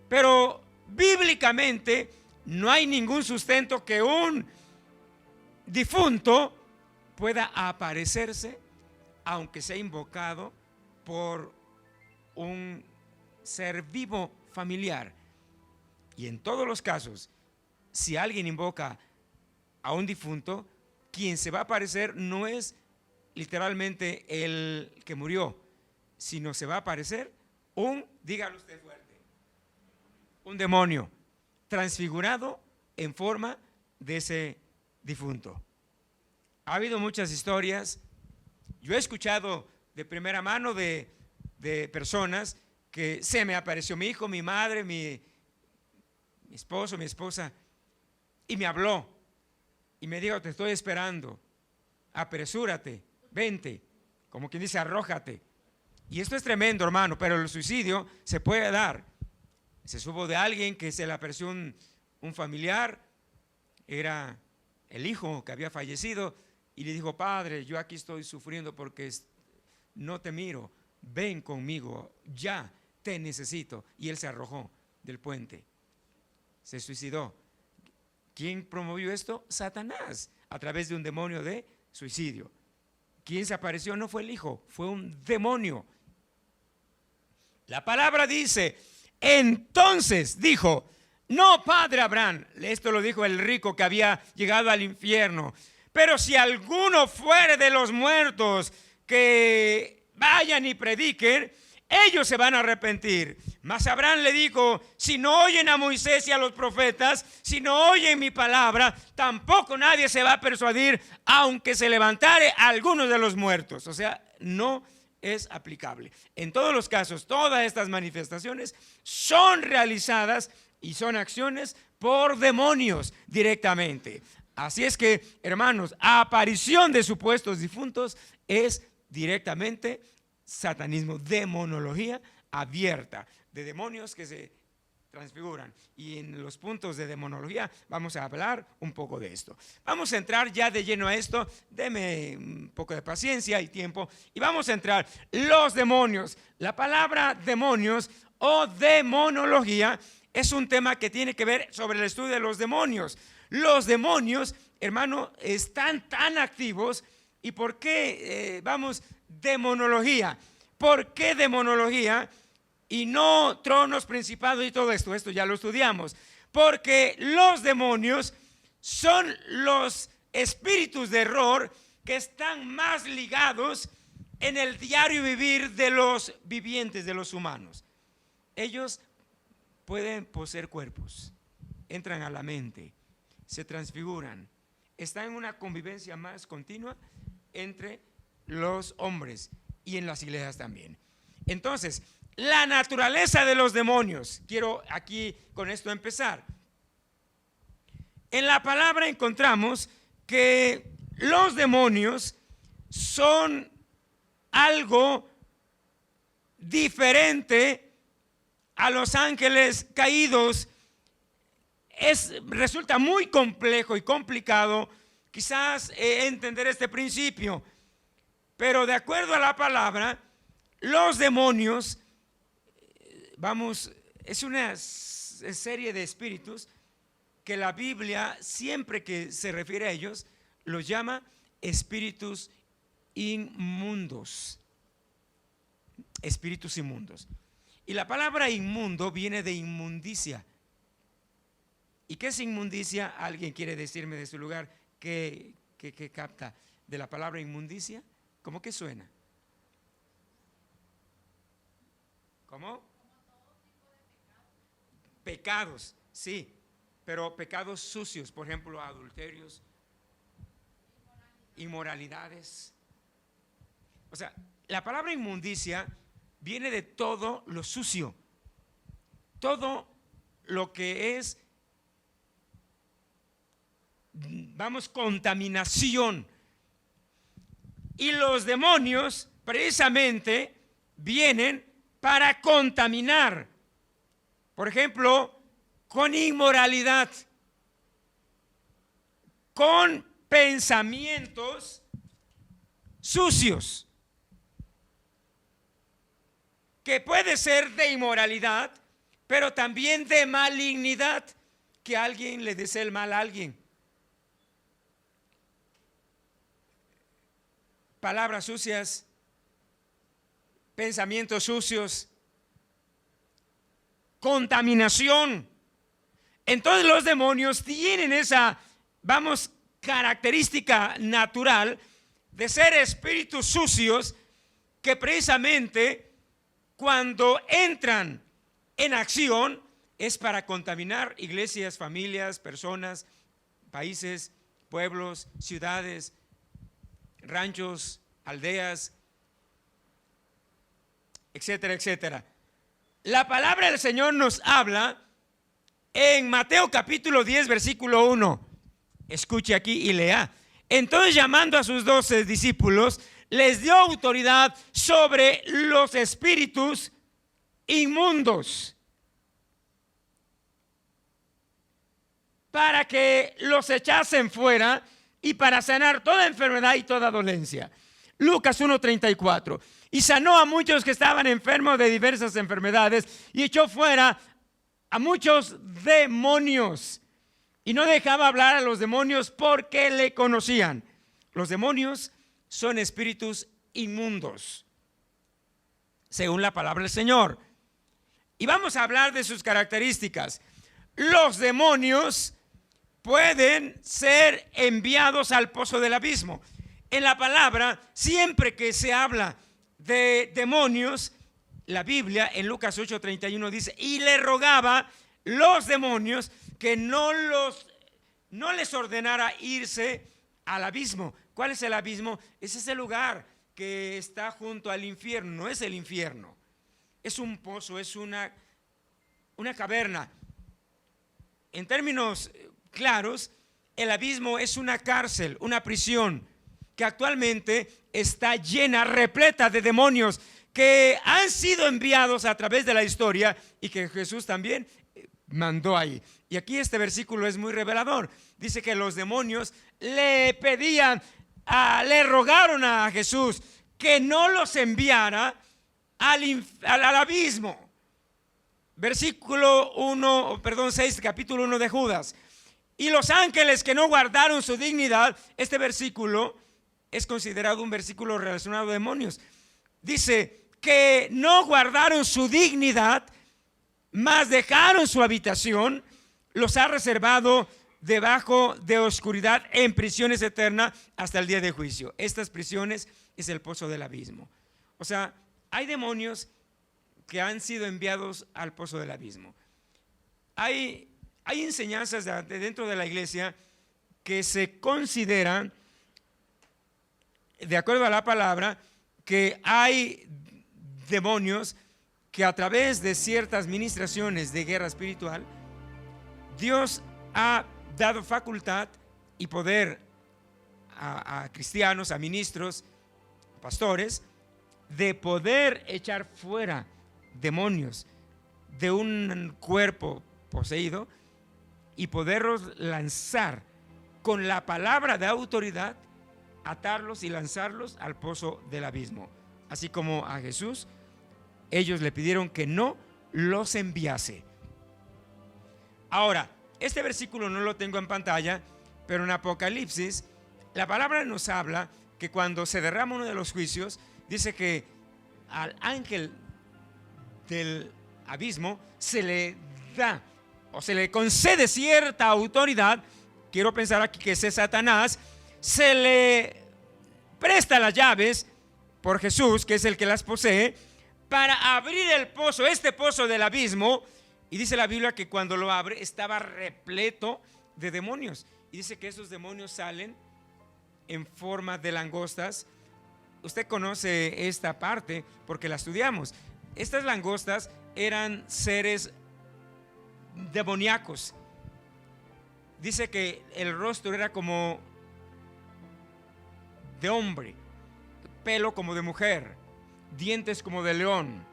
Pero bíblicamente no hay ningún sustento que un difunto pueda aparecerse, aunque sea invocado por un ser vivo familiar. Y en todos los casos, si alguien invoca a un difunto, quien se va a aparecer no es literalmente el que murió, sino se va a aparecer dígalo usted fuerte, un demonio transfigurado en forma de ese difunto. Ha habido muchas historias. Yo he escuchado de primera mano de personas que se me apareció mi hijo, mi madre, mi esposo, mi esposa, y me habló y me dijo: te estoy esperando, apresúrate, vente, como quien dice, arrójate. Y esto es tremendo, hermano, pero el suicidio se puede dar. Se supo de alguien que se le apareció un familiar, era el hijo que había fallecido, y le dijo: padre, yo aquí estoy sufriendo porque no te miro, ven conmigo, ya te necesito. Y él se arrojó del puente, se suicidó. ¿Quién promovió esto? Satanás, a través de un demonio de suicidio. ¿Quién se apareció? No fue el hijo, fue un demonio. La palabra dice: entonces dijo, no, padre Abraham, esto lo dijo el rico que había llegado al infierno, pero si alguno fuere de los muertos, que vayan y prediquen, ellos se van a arrepentir. Mas Abraham le dijo: si no oyen a Moisés y a los profetas, si no oyen mi palabra, tampoco nadie se va a persuadir, aunque se levantare alguno de los muertos. O sea, no es aplicable. En todos los casos, todas estas manifestaciones son realizadas y son acciones por demonios directamente. Así es que, hermanos, aparición de supuestos difuntos es directamente satanismo, demonología abierta, de demonios que se transfiguran. Y en los puntos de demonología vamos a hablar un poco de esto. Vamos a entrar ya de lleno a esto. Deme un poco de paciencia y tiempo y vamos a entrar. Los demonios. La palabra demonios o demonología es un tema que tiene que ver sobre el estudio de los demonios. Los demonios, hermano, están tan activos. ¿Y por qué demonología? ¿Por qué demonología y no tronos, principados y todo esto? Esto ya lo estudiamos. Porque los demonios son los espíritus de error que están más ligados en el diario vivir de los vivientes, de los humanos. Ellos pueden poseer cuerpos, entran a la mente, se transfiguran, están en una convivencia más continua entre los hombres y en las iglesias también. Entonces, la naturaleza de los demonios, quiero aquí con esto empezar. En la palabra encontramos que los demonios son algo diferente a los ángeles caídos. Resulta muy complejo y complicado quizás entender este principio, pero de acuerdo a la palabra, los demonios, es una serie de espíritus que la Biblia, siempre que se refiere a ellos, los llama espíritus inmundos. Espíritus inmundos. Y la palabra inmundo viene de inmundicia. ¿Y qué es inmundicia? ¿Alguien quiere decirme de su lugar qué capta de la palabra inmundicia? ¿Cómo que suena? ¿Cómo? Pecados, sí, pero pecados sucios, por ejemplo, adulterios, inmoralidades. O sea, la palabra inmundicia viene de todo lo sucio, todo lo que es, contaminación. Y los demonios precisamente vienen para contaminar. Por ejemplo, con inmoralidad, con pensamientos sucios, que puede ser de inmoralidad, pero también de malignidad, que alguien le desee el mal a alguien. Palabras sucias, pensamientos sucios, contaminación. Entonces los demonios tienen esa, característica natural de ser espíritus sucios que precisamente cuando entran en acción es para contaminar iglesias, familias, personas, países, pueblos, ciudades, ranchos, aldeas, etcétera, etcétera. La palabra del Señor nos habla en Mateo capítulo 10, versículo 1. Escuche aquí y lea. Entonces, llamando a sus 12 discípulos, les dio autoridad sobre los espíritus inmundos para que los echasen fuera y para sanar toda enfermedad y toda dolencia. Lucas 1:34. Y sanó a muchos que estaban enfermos de diversas enfermedades y echó fuera a muchos demonios. Y no dejaba hablar a los demonios porque le conocían. Los demonios son espíritus inmundos, según la palabra del Señor. Y vamos a hablar de sus características. Los demonios pueden ser enviados al pozo del abismo. En la palabra, siempre que se habla de demonios, la Biblia en Lucas 8:31 dice: y le rogaba los demonios que no les ordenara irse al abismo. ¿Cuál es el abismo? Es ese lugar que está junto al infierno. No es el infierno, es un pozo, es una caverna. En términos claros, el abismo es una cárcel, una prisión que actualmente está llena, repleta de demonios que han sido enviados a través de la historia y que Jesús también mandó ahí. Y aquí este versículo es muy revelador. Dice que los demonios le pedían, le rogaron a Jesús que no los enviara al abismo. Versículo 6, capítulo 1 de Judas. Y los ángeles que no guardaron su dignidad. Este versículo es considerado un versículo relacionado a demonios. Dice que no guardaron su dignidad, mas dejaron su habitación, los ha reservado debajo de oscuridad en prisiones eternas hasta el día de juicio. Estas prisiones es el pozo del abismo. O sea, hay demonios que han sido enviados al pozo del abismo. Hay enseñanzas dentro de la iglesia que se consideran, de acuerdo a la palabra, que hay demonios que a través de ciertas ministraciones de guerra espiritual, Dios ha dado facultad y poder a cristianos, a ministros, pastores, de poder echar fuera demonios de un cuerpo poseído y poderlos lanzar con la palabra de autoridad, atarlos y lanzarlos al pozo del abismo. Así como a Jesús, ellos le pidieron que no los enviase. Ahora, este versículo no lo tengo en pantalla, pero en Apocalipsis la palabra nos habla que cuando se derrama uno de los juicios, dice que al ángel del abismo se le da o se le concede cierta autoridad. Quiero pensar aquí que ese Satanás, se le presta las llaves por Jesús, que es el que las posee, para abrir el pozo, este pozo del abismo. Y dice la Biblia que cuando lo abre estaba repleto de demonios. Y dice que esos demonios salen en forma de langostas. Usted conoce esta parte porque la estudiamos. Estas langostas eran seres demoníacos. Dice que el rostro era como de hombre, pelo como de mujer, dientes como de león,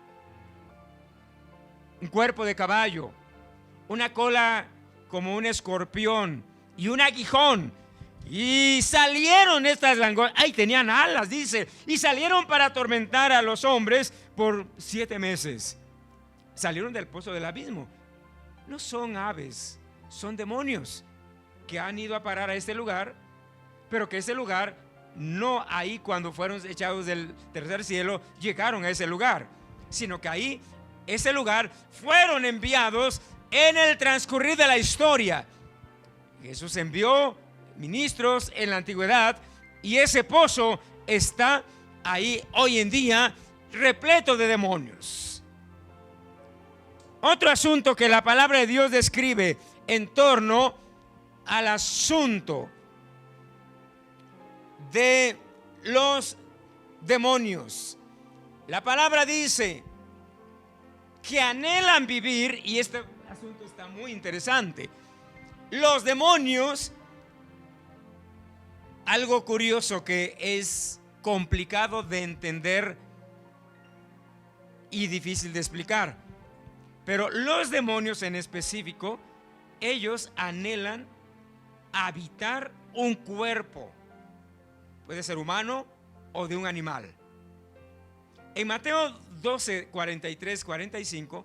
un cuerpo de caballo, una cola como un escorpión y un aguijón. Y salieron estas langostas, ay, tenían alas, dice, y salieron para atormentar a los hombres por 7 meses. Salieron del pozo del abismo. No son aves, son demonios que han ido a parar a este lugar, pero que ese lugar, no ahí cuando fueron echados del tercer cielo, llegaron a ese lugar, sino que ahí, ese lugar, fueron enviados en el transcurrir de la historia. Jesús envió ministros en la antigüedad y ese pozo está ahí hoy en día repleto de demonios. Otro asunto que la palabra de Dios describe en torno al asunto de los demonios. La palabra dice que anhelan vivir, y este asunto está muy interesante. Los demonios, algo curioso que es complicado de entender y difícil de explicar, pero los demonios en específico, ellos anhelan habitar un cuerpo, puede ser humano o de un animal. En Mateo 12, 43, 45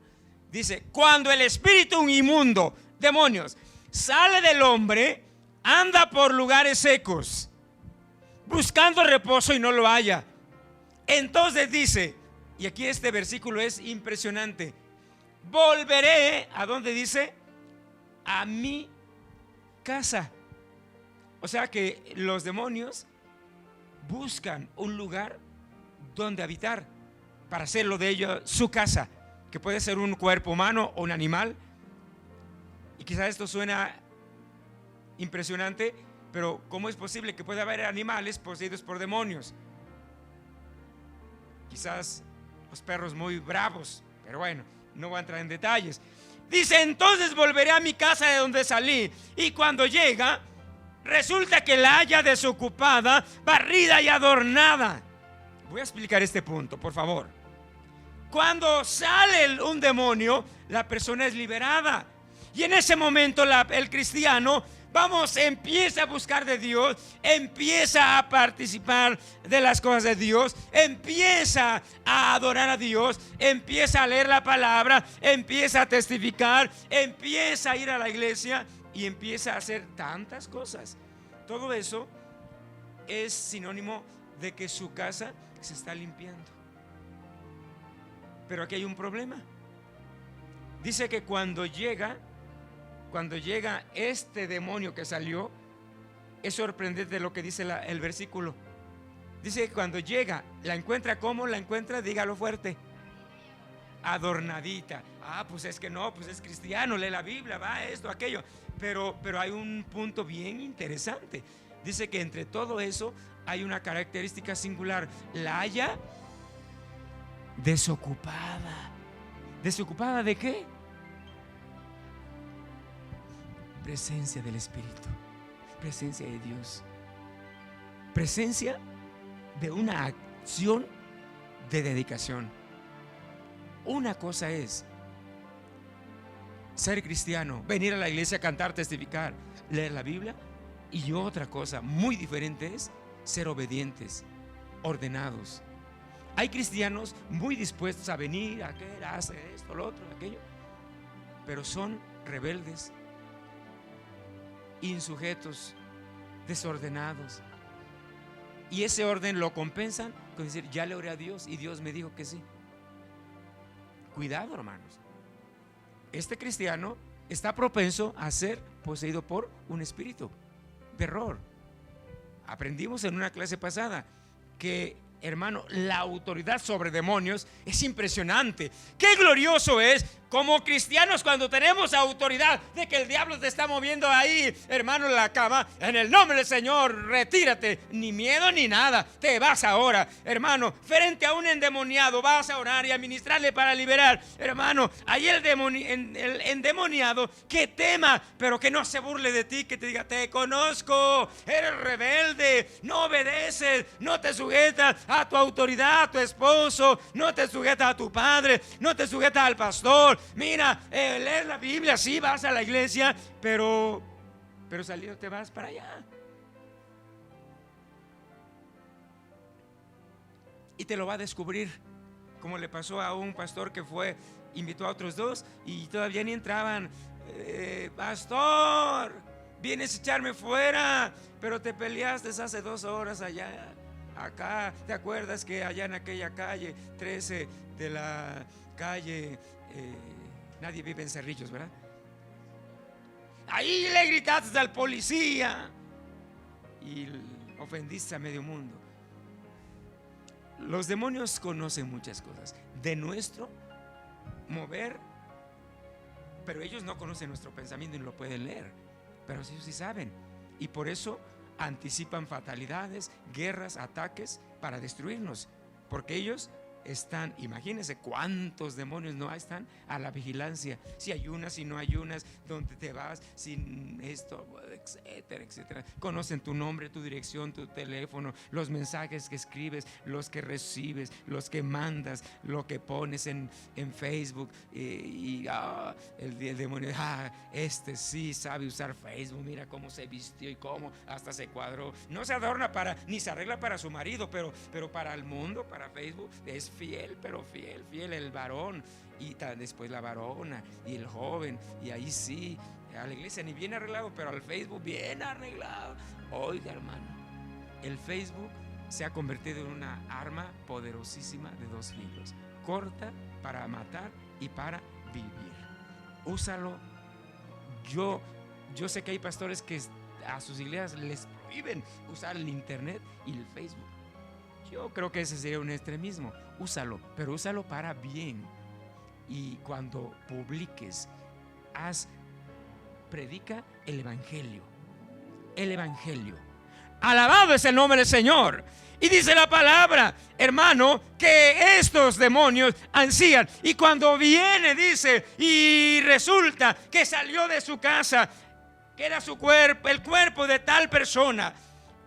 dice: cuando el espíritu inmundo, demonios, sale del hombre, anda por lugares secos, buscando reposo y no lo halla. Entonces dice, y aquí este versículo es impresionante: volveré, ¿a dónde dice? A mi casa. O sea que los demonios buscan un lugar donde habitar para hacerlo de ellos su casa, que puede ser un cuerpo humano o un animal. Y quizás esto suena impresionante, pero ¿cómo es posible que pueda haber animales poseídos por demonios? Quizás los perros muy bravos, pero bueno, no voy a entrar en detalles. Dice: entonces volveré a mi casa de donde salí, y cuando llega, resulta que la halla desocupada, barrida y adornada. Voy a explicar este punto, por favor. Cuando sale un demonio, la persona es liberada. Y en ese momento el cristiano, empieza a buscar de Dios, empieza a participar de las cosas de Dios, empieza a adorar a Dios, empieza a leer la palabra, empieza a testificar, empieza a ir a la iglesia y empieza a hacer tantas cosas. Todo eso es sinónimo de que su casa se está limpiando. Pero aquí hay un problema. Dice que cuando llega este demonio que salió, es sorprendente lo que dice el versículo. Dice que cuando llega, la encuentra. ¿Cómo la encuentra? Dígalo fuerte. Adornadita. Pues es que no, pues es cristiano, lee la Biblia, va esto, aquello. Pero hay un punto bien interesante. Dice que entre todo eso hay una característica singular. La halla desocupada. ¿Desocupada de qué? Presencia del Espíritu, presencia de Dios, presencia de una acción de dedicación. Una cosa es ser cristiano, venir a la iglesia, cantar, testificar, leer la Biblia, y otra cosa muy diferente es ser obedientes, ordenados. Hay cristianos muy dispuestos a venir, a querer hacer esto, lo otro, aquello, pero son rebeldes, insujetos, desordenados. Y ese orden lo compensan con decir: ya le oré a Dios y Dios me dijo que sí. Cuidado, hermanos. Este cristiano está propenso a ser poseído por un espíritu de error. Aprendimos en una clase pasada que, hermano, la autoridad sobre demonios es impresionante. Qué glorioso es como cristianos cuando tenemos autoridad de que el diablo te está moviendo ahí, hermano, en la cama. En el nombre del Señor, retírate. Ni miedo ni nada. Te vas ahora, hermano, frente a un endemoniado. Vas a orar y a ministrarle para liberar. Hermano, ahí el endemoniado que tema, pero que no se burle de ti, que te diga: te conozco, eres rebelde, no obedeces, no te sujetas a tu autoridad, a tu esposo, no te sujetas a tu padre, no te sujetas al pastor. Mira, lees la Biblia, sí, vas a la iglesia, pero salido te vas para allá. Y te lo va a descubrir, como le pasó a un pastor que invitó a otros dos y todavía ni entraban. Pastor, vienes a echarme fuera, pero te peleaste hace 2 horas allá. Acá, ¿te acuerdas que allá en aquella calle 13 de la calle, nadie vive en Cerrillos, ¿verdad? Ahí le gritaste al policía y ofendiste a medio mundo. Los demonios conocen muchas cosas de nuestro mover, pero ellos no conocen nuestro pensamiento y no lo pueden leer, pero ellos sí saben, y por eso anticipan fatalidades, guerras, ataques para destruirnos, porque ellos están, imagínense cuántos demonios no están a la vigilancia, si ayunas, si no ayunas, dónde te vas, sin esto, etcétera, etcétera. Conocen tu nombre, tu dirección, tu teléfono, los mensajes que escribes, los que recibes, los que mandas, lo que pones en Facebook, el demonio, este sí sabe usar Facebook, mira cómo se vistió y cómo hasta se cuadró. No se adorna ni se arregla para su marido, pero para el mundo, para Facebook es fiel, pero fiel el varón, y después la varona y el joven, y ahí sí, a la iglesia ni bien arreglado, pero al Facebook bien arreglado. Oiga, hermano, el Facebook se ha convertido en una arma poderosísima de 2 filos, corta para matar y para vivir. Úsalo. Yo sé que hay pastores que a sus iglesias les prohíben usar el internet y el Facebook. Yo creo que ese sería un extremismo. Úsalo, pero úsalo para bien. Y cuando publiques, predica el evangelio. El evangelio. Alabado es el nombre del Señor. Y dice la palabra, hermano, que estos demonios ansían. Y cuando viene, dice, y resulta que salió de su casa, que era su cuerpo, el cuerpo de tal persona,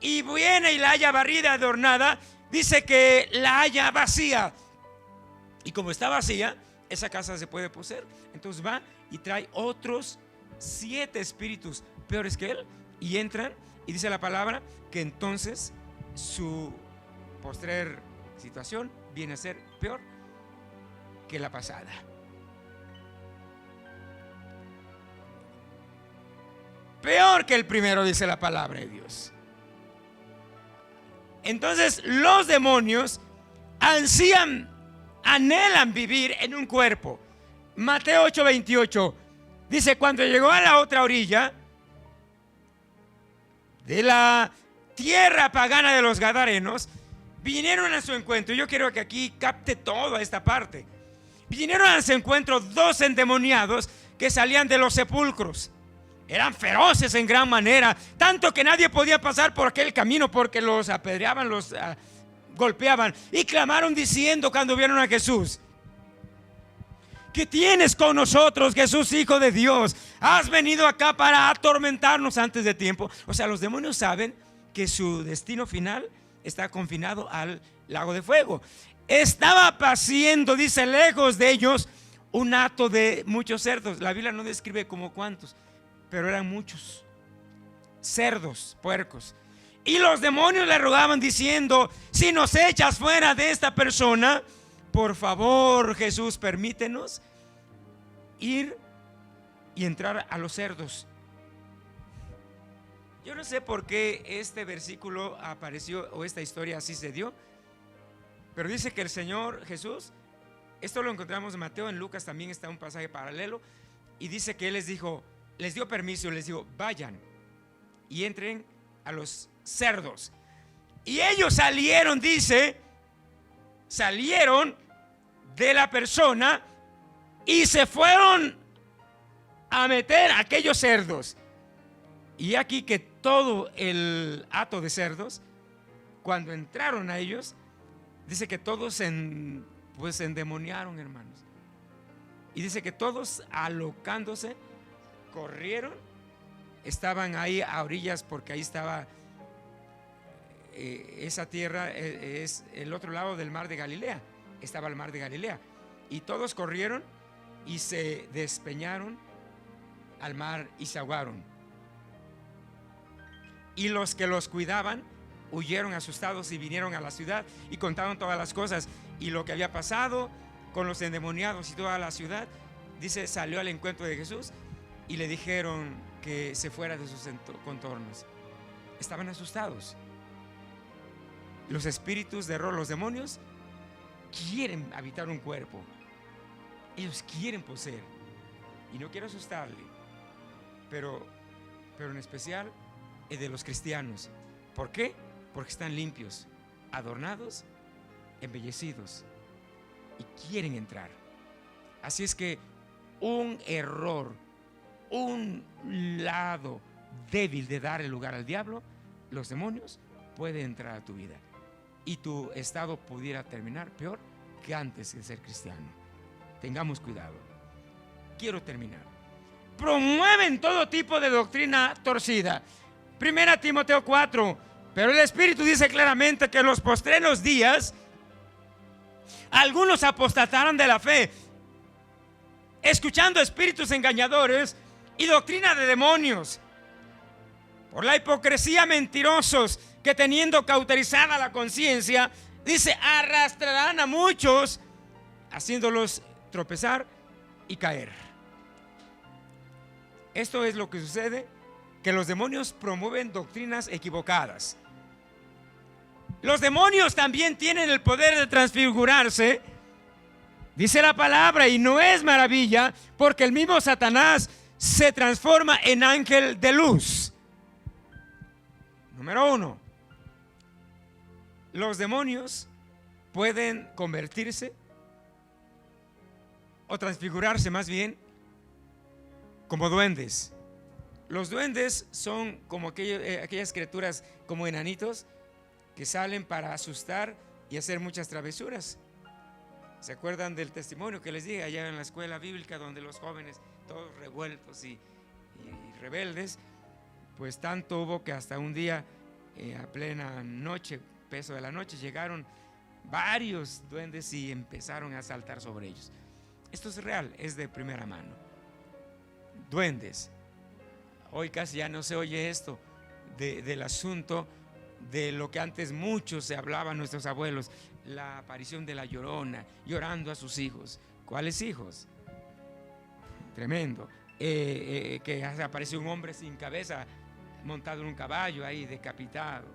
y viene y la halla barrida, adornada. Dice que la halla vacía. Y como está vacía, esa casa se puede poseer. Entonces va y trae otros 7 espíritus peores que él y entran, y dice la palabra que entonces su postrer situación viene a ser peor que la pasada. Peor que el primero, dice la palabra de Dios. Entonces los demonios anhelan vivir en un cuerpo. Mateo 8:28 dice: cuando llegó a la otra orilla de la tierra pagana de los Gadarenos, vinieron a su encuentro. Yo quiero que aquí capte toda esta parte. Vinieron a su encuentro 2 endemoniados que salían de los sepulcros. Eran feroces en gran manera, tanto que nadie podía pasar por aquel camino porque los apedreaban, los golpeaban, y clamaron diciendo cuando vieron a Jesús: ¿qué tienes con nosotros, Jesús, Hijo de Dios? ¿Has venido acá para atormentarnos antes de tiempo? O sea, los demonios saben que su destino final está confinado al lago de fuego. Estaba paciendo, dice, lejos de ellos un hato de muchos cerdos. La Biblia no describe como cuántos, pero eran muchos cerdos, puercos. Y los demonios le rogaban diciendo: si nos echas fuera de esta persona, por favor, Jesús, permítenos ir y entrar a los cerdos. Yo no sé por qué este versículo apareció o esta historia así se dio, pero dice que el Señor Jesús, esto lo encontramos en Mateo, en Lucas también está un pasaje paralelo, y dice que Él les dijo, les dio permiso, les dijo: vayan y entren a los cerdos. Y ellos salieron, dice, salieron de la persona y se fueron a meter a aquellos cerdos. Y aquí que todo el hato de cerdos, cuando entraron a ellos, dice que todos pues se endemoniaron, hermanos. Y dice que todos, alocándose, corrieron. Estaban ahí a orillas, porque ahí estaba esa tierra, es el otro lado del mar de Galilea. Estaba el mar de Galilea. Y todos corrieron y se despeñaron al mar y se ahogaron. Y los que los cuidaban huyeron asustados y vinieron a la ciudad y contaron todas las cosas y lo que había pasado con los endemoniados. Y toda la ciudad, dice, salió al encuentro de Jesús y le dijeron que se fuera de sus contornos. Estaban asustados. Los espíritus de error, los demonios, quieren habitar un cuerpo. Ellos quieren poseer. Y no quiero asustarle, pero en especial el de los cristianos. ¿Por qué? Porque están limpios, adornados, embellecidos y quieren entrar. Así es que un error, un lado débil de dar el lugar al diablo, los demonios, puede entrar a tu vida y tu estado pudiera terminar peor que antes de ser cristiano. Tengamos cuidado. Quiero terminar. Promueven todo tipo de doctrina torcida. 1 Timoteo 4. Pero el Espíritu dice claramente que en los postreros días algunos apostatarán de la fe, escuchando espíritus engañadores y doctrina de demonios. Por la hipocresía, mentirosos, que teniendo cauterizada la conciencia, dice, arrastrarán a muchos, haciéndolos tropezar y caer. Esto es lo que sucede, que los demonios promueven doctrinas equivocadas. Los demonios también tienen el poder de transfigurarse, dice la palabra, y no es maravilla, porque el mismo Satanás se transforma en ángel de luz. Número 1, los demonios pueden convertirse o transfigurarse más bien como duendes. Los duendes son como aquellas criaturas como enanitos que salen para asustar y hacer muchas travesuras. ¿Se acuerdan del testimonio que les dije allá en la escuela bíblica, donde los jóvenes todos revueltos y rebeldes? Pues tanto hubo que hasta un día a plena noche, peso de la noche, llegaron varios duendes y empezaron a saltar sobre ellos. Esto es real, es de primera mano. Duendes. Hoy casi ya no se oye esto del asunto de lo que antes mucho se hablaba nuestros abuelos, la aparición de la Llorona llorando a sus hijos. ¿Cuáles hijos? Tremendo. Que apareció un hombre sin cabeza montado en un caballo ahí decapitado.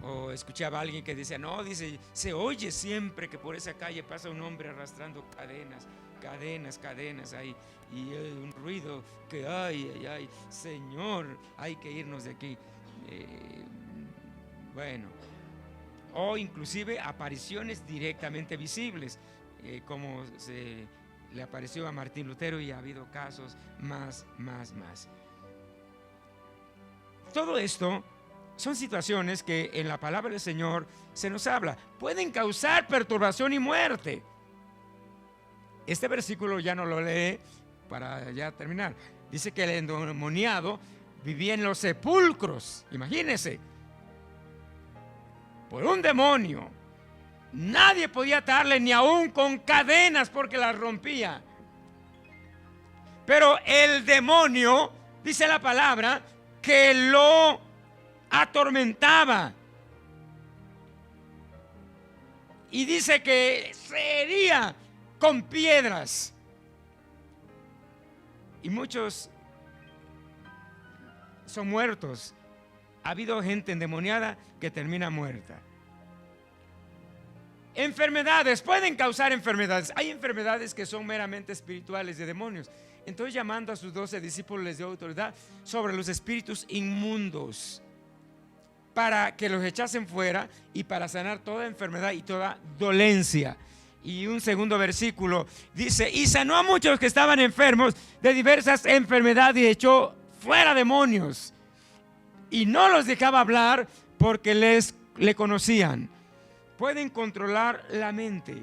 O escuchaba a alguien que decía, no, dice, se oye siempre que por esa calle pasa un hombre arrastrando cadenas ahí, y un ruido que ay, Señor, hay que irnos de aquí. Bueno, o inclusive apariciones directamente visibles, como se le apareció a Martín Lutero, y ha habido casos más. Todo esto son situaciones que en la palabra del Señor se nos habla. Pueden causar perturbación y muerte. Este versículo ya no lo lee para ya terminar. Dice que el endemoniado vivía en los sepulcros. Imagínense. Por un demonio. Nadie podía atarle ni aún con cadenas porque las rompía. Pero el demonio, dice la palabra, que lo atormentaba. Y dice que se hería con piedras. Y muchos son muertos. Ha habido gente endemoniada que termina muerta. Enfermedades, pueden causar enfermedades. Hay enfermedades que son meramente espirituales, de demonios. Entonces, llamando a sus 12 discípulos, les dio autoridad sobre los espíritus inmundos, para que los echasen fuera y para sanar toda enfermedad y toda dolencia. Y un segundo versículo dice, y sanó a muchos que estaban enfermos de diversas enfermedades y echó fuera demonios. Y no los dejaba hablar porque le conocían. Pueden controlar la mente.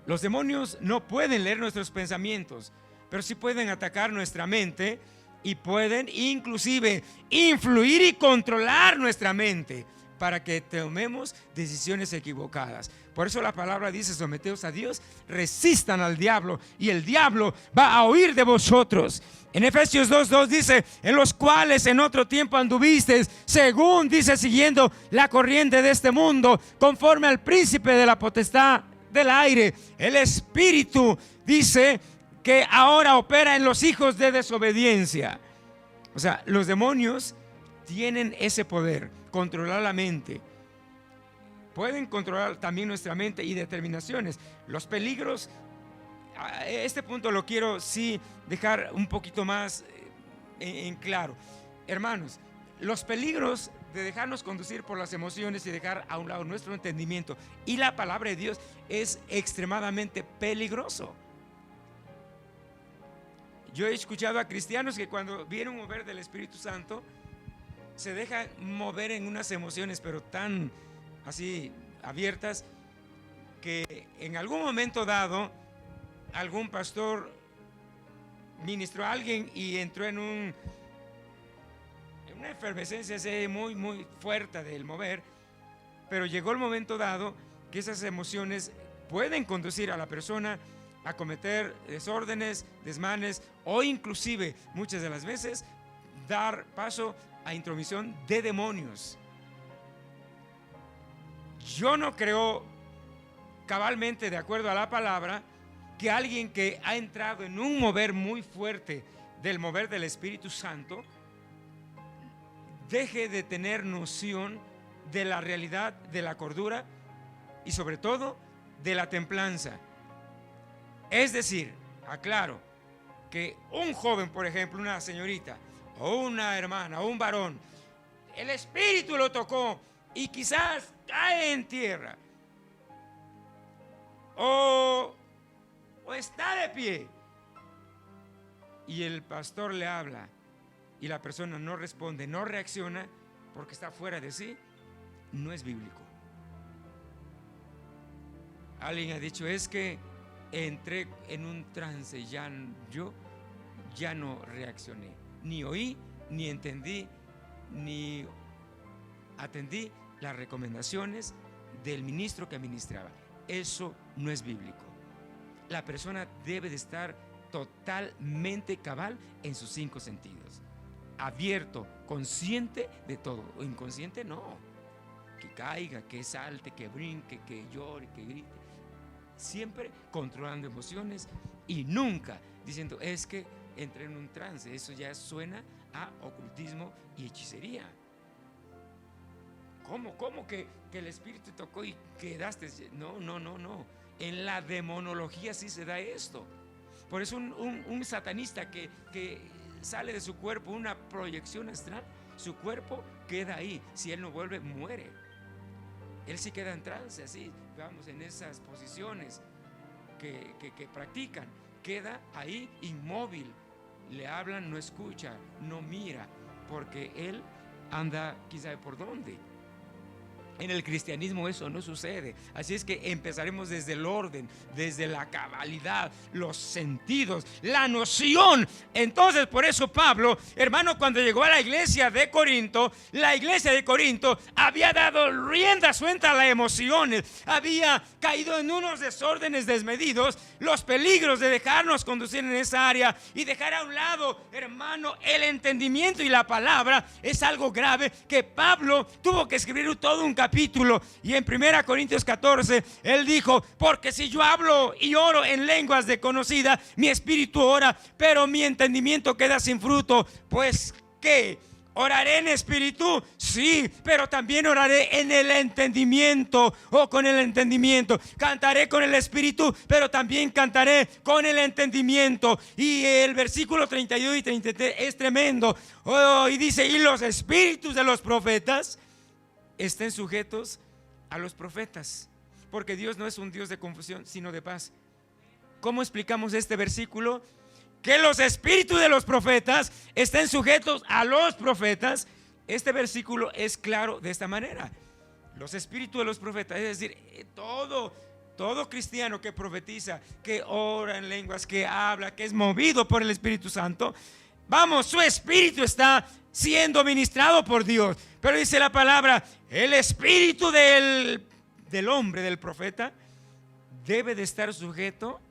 Los demonios no pueden leer nuestros pensamientos, pero sí pueden atacar nuestra mente y pueden inclusive influir y controlar nuestra mente para que tomemos decisiones equivocadas. Por eso la palabra dice, someteos a Dios, resistan al diablo y el diablo va a huir de vosotros. En Efesios 2:2 dice, en los cuales en otro tiempo anduvisteis, según dice, siguiendo la corriente de este mundo, conforme al príncipe de la potestad del aire, el espíritu, dice, que ahora opera en los hijos de desobediencia. O sea, los demonios tienen ese poder, controlar la mente. Pueden controlar también nuestra mente y determinaciones. Los peligros, este punto lo quiero sí dejar un poquito más en claro. Hermanos, los peligros de dejarnos conducir por las emociones y dejar a un lado nuestro entendimiento y la palabra de Dios es extremadamente peligroso. Yo he escuchado a cristianos que cuando viene un mover del Espíritu Santo se dejan mover en unas emociones pero tan así abiertas que en algún momento dado algún pastor ministró a alguien y entró en una efervescencia muy fuerte del mover, pero llegó el momento dado que esas emociones pueden conducir a la persona a cometer desórdenes, desmanes o inclusive muchas de las veces dar paso a intromisión de demonios. Yo no creo cabalmente, de acuerdo a la palabra, que alguien que ha entrado en un mover muy fuerte del mover del Espíritu Santo deje de tener noción de la realidad de la cordura y sobre todo de la templanza. Es decir, aclaro que un joven, por ejemplo, una señorita o una hermana o un varón, el Espíritu lo tocó y quizás cae en tierra o está de pie y el pastor le habla y la persona no responde, no reacciona porque está fuera de sí, no es bíblico. Alguien ha dicho, es que entré en un trance, yo ya no reaccioné, ni oí, ni entendí, ni atendí las recomendaciones del ministro que ministraba. Eso no es bíblico. La persona debe de estar totalmente cabal en sus 5 sentidos, abierto, consciente de todo. O inconsciente no, que caiga, que salte, que brinque, que llore, que grite, siempre controlando emociones y nunca diciendo es que entré en un trance. Eso ya suena a ocultismo y hechicería. ¿Cómo que el espíritu tocó y quedaste? No. En la demonología sí se da esto. Por eso un satanista que sale de su cuerpo, una proyección astral, su cuerpo queda ahí. Si él no vuelve, muere. Él sí queda en trance, así, vamos, en esas posiciones que practican. Queda ahí inmóvil. Le hablan, no escucha, no mira, porque él anda quién sabe por dónde. En el cristianismo eso no sucede. Así es que empezaremos desde el orden, desde la cabalidad, los sentidos, la noción. Entonces, por eso Pablo, hermano, cuando llegó a la iglesia de Corinto había dado rienda suelta a las emociones, había caído en unos desórdenes desmedidos, los peligros de dejarnos conducir en esa área y dejar a un lado, hermano, el entendimiento y la palabra. Es algo grave que Pablo tuvo que escribir todo un capítulo. Y en 1 Corintios 14 él dijo: porque si yo hablo y oro en lenguas desconocidas, mi espíritu ora, pero mi entendimiento queda sin fruto. Pues ¿qué? ¿Oraré en espíritu? Sí, pero también oraré en el entendimiento, o con el entendimiento. Cantaré con el espíritu, pero también cantaré con el entendimiento. Y el versículo 32 y 33 es tremendo. Y dice: y los espíritus de los profetas estén sujetos a los profetas, porque Dios no es un Dios de confusión, sino de paz. ¿Cómo explicamos este versículo? Que los espíritus de los profetas estén sujetos a los profetas. Este versículo es claro de esta manera: los espíritus de los profetas, es decir, todo cristiano que profetiza, que ora en lenguas, que habla, que es movido por el Espíritu Santo, vamos, su espíritu está siendo ministrado por Dios. Pero dice la palabra: el espíritu del hombre, del profeta, debe de estar sujeto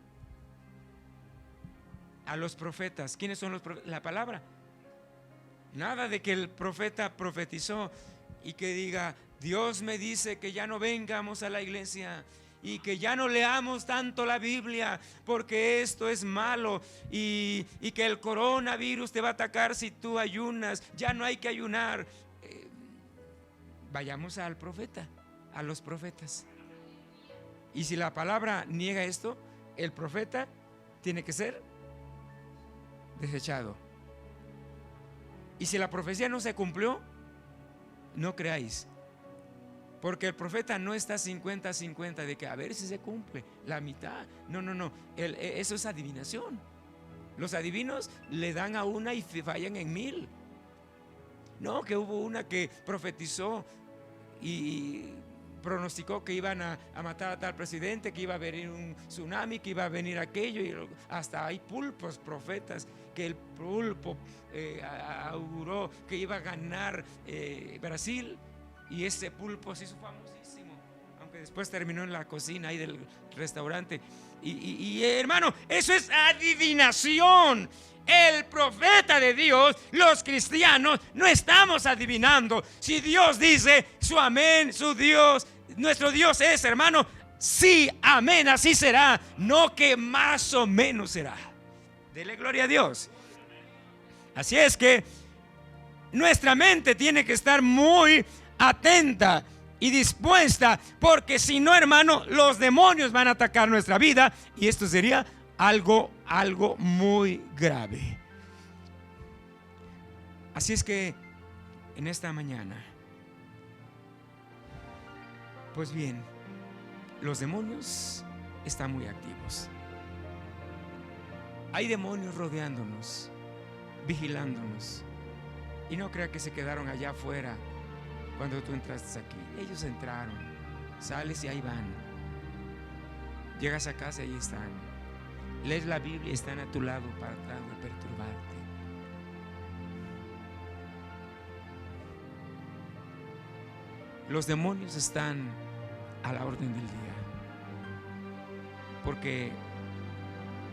a los profetas. ¿Quiénes son los profetas? La palabra. Nada de que el profeta profetizó y que diga: Dios me dice que ya no vengamos a la iglesia y que ya no leamos tanto la Biblia porque esto es malo, y que el coronavirus te va a atacar si tú ayunas, ya no hay que ayunar. Vayamos al profeta, a los profetas. Y si la palabra niega esto, el profeta tiene que ser desechado. Y si la profecía no se cumplió, no creáis, porque el profeta no está 50-50 de que a ver si se cumple la mitad. No. Eso es adivinación. Los adivinos le dan a una y fallan en 1000. No, que hubo una que profetizó y pronosticó que iban a matar a tal presidente, que iba a venir un tsunami, que iba a venir aquello, y hasta hay pulpos profetas, que el pulpo auguró que iba a ganar Brasil, y ese pulpo se hizo famosísimo, aunque después terminó en la cocina ahí del restaurante. Y hermano, eso es adivinación. El profeta de Dios, los cristianos, no estamos adivinando. Si Dios dice su amén, su Dios, nuestro Dios es, hermano, sí, amén, así será. No que más o menos será. Dele gloria a Dios. Así es que nuestra mente tiene que estar muy atenta y dispuesta, porque si no, hermano, los demonios van a atacar nuestra vida, y esto sería algo muy grave. Así es que en esta mañana, pues bien, los demonios están muy activos. Hay demonios rodeándonos, vigilándonos, y no crea que se quedaron allá afuera cuando tú entraste aquí. Ellos entraron, sales y ahí van. Llegas a casa y ahí están. Lees la Biblia y están a tu lado para tratar de perturbarte. Los demonios están a la orden del día. Porque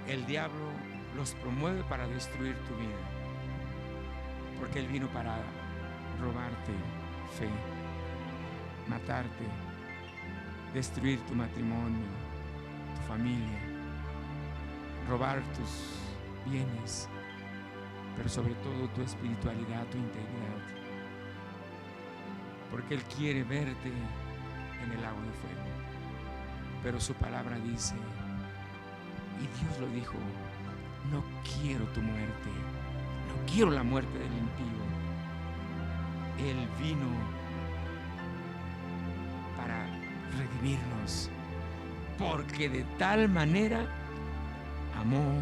el diablo los promueve para destruir tu vida. Porque él vino para robarte fe, matarte, destruir tu matrimonio, tu familia, robar tus bienes, pero sobre todo tu espiritualidad, tu integridad. Porque él quiere verte en el lago de fuego. Pero su palabra dice, y Dios lo dijo, no quiero tu muerte, no quiero la muerte del impío. Él vino para redimirnos, porque de tal manera amó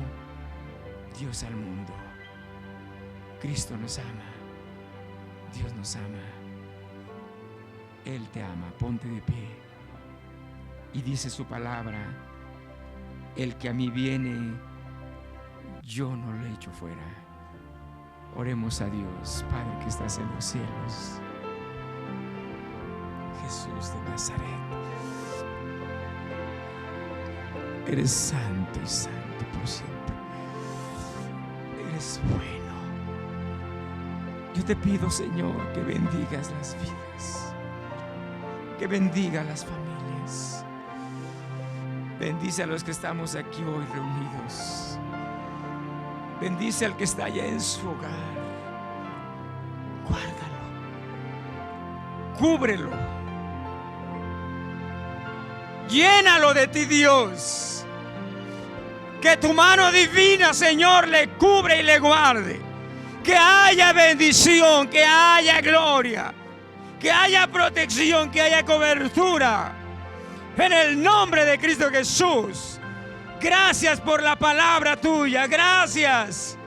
Dios al mundo. Cristo nos ama, Dios nos ama, Él te ama. Ponte de pie y dice su palabra, el que a mí viene, yo no lo echo fuera. Oremos a Dios. Padre que estás en los cielos, Jesús de Nazaret, eres santo y santo por siempre. Eres bueno. Yo te pido, Señor, que bendigas las vidas, que bendiga las familias. Bendice a los que estamos aquí hoy reunidos. Bendice al que está allá en su hogar. Guárdalo, cúbrelo, llénalo de ti, Dios. Que tu mano divina, Señor, le cubre y le guarde. Que haya bendición, que haya gloria, que haya protección, que haya cobertura. En el nombre de Cristo Jesús. Gracias por la palabra tuya. Gracias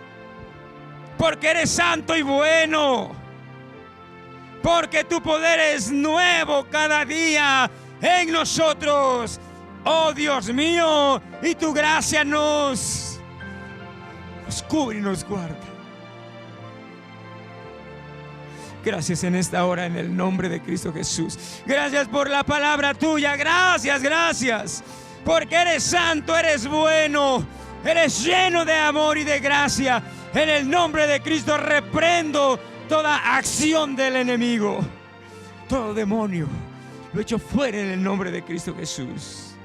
porque eres santo y bueno. Porque tu poder es nuevo cada día en nosotros. Oh Dios mío, y tu gracia nos cubre y nos guarda. Gracias en esta hora en el nombre de Cristo Jesús. Gracias por la palabra tuya. Gracias, gracias. Porque eres santo, eres bueno, eres lleno de amor y de gracia. En el nombre de Cristo reprendo toda acción del enemigo. Todo demonio lo echo fuera en el nombre de Cristo Jesús.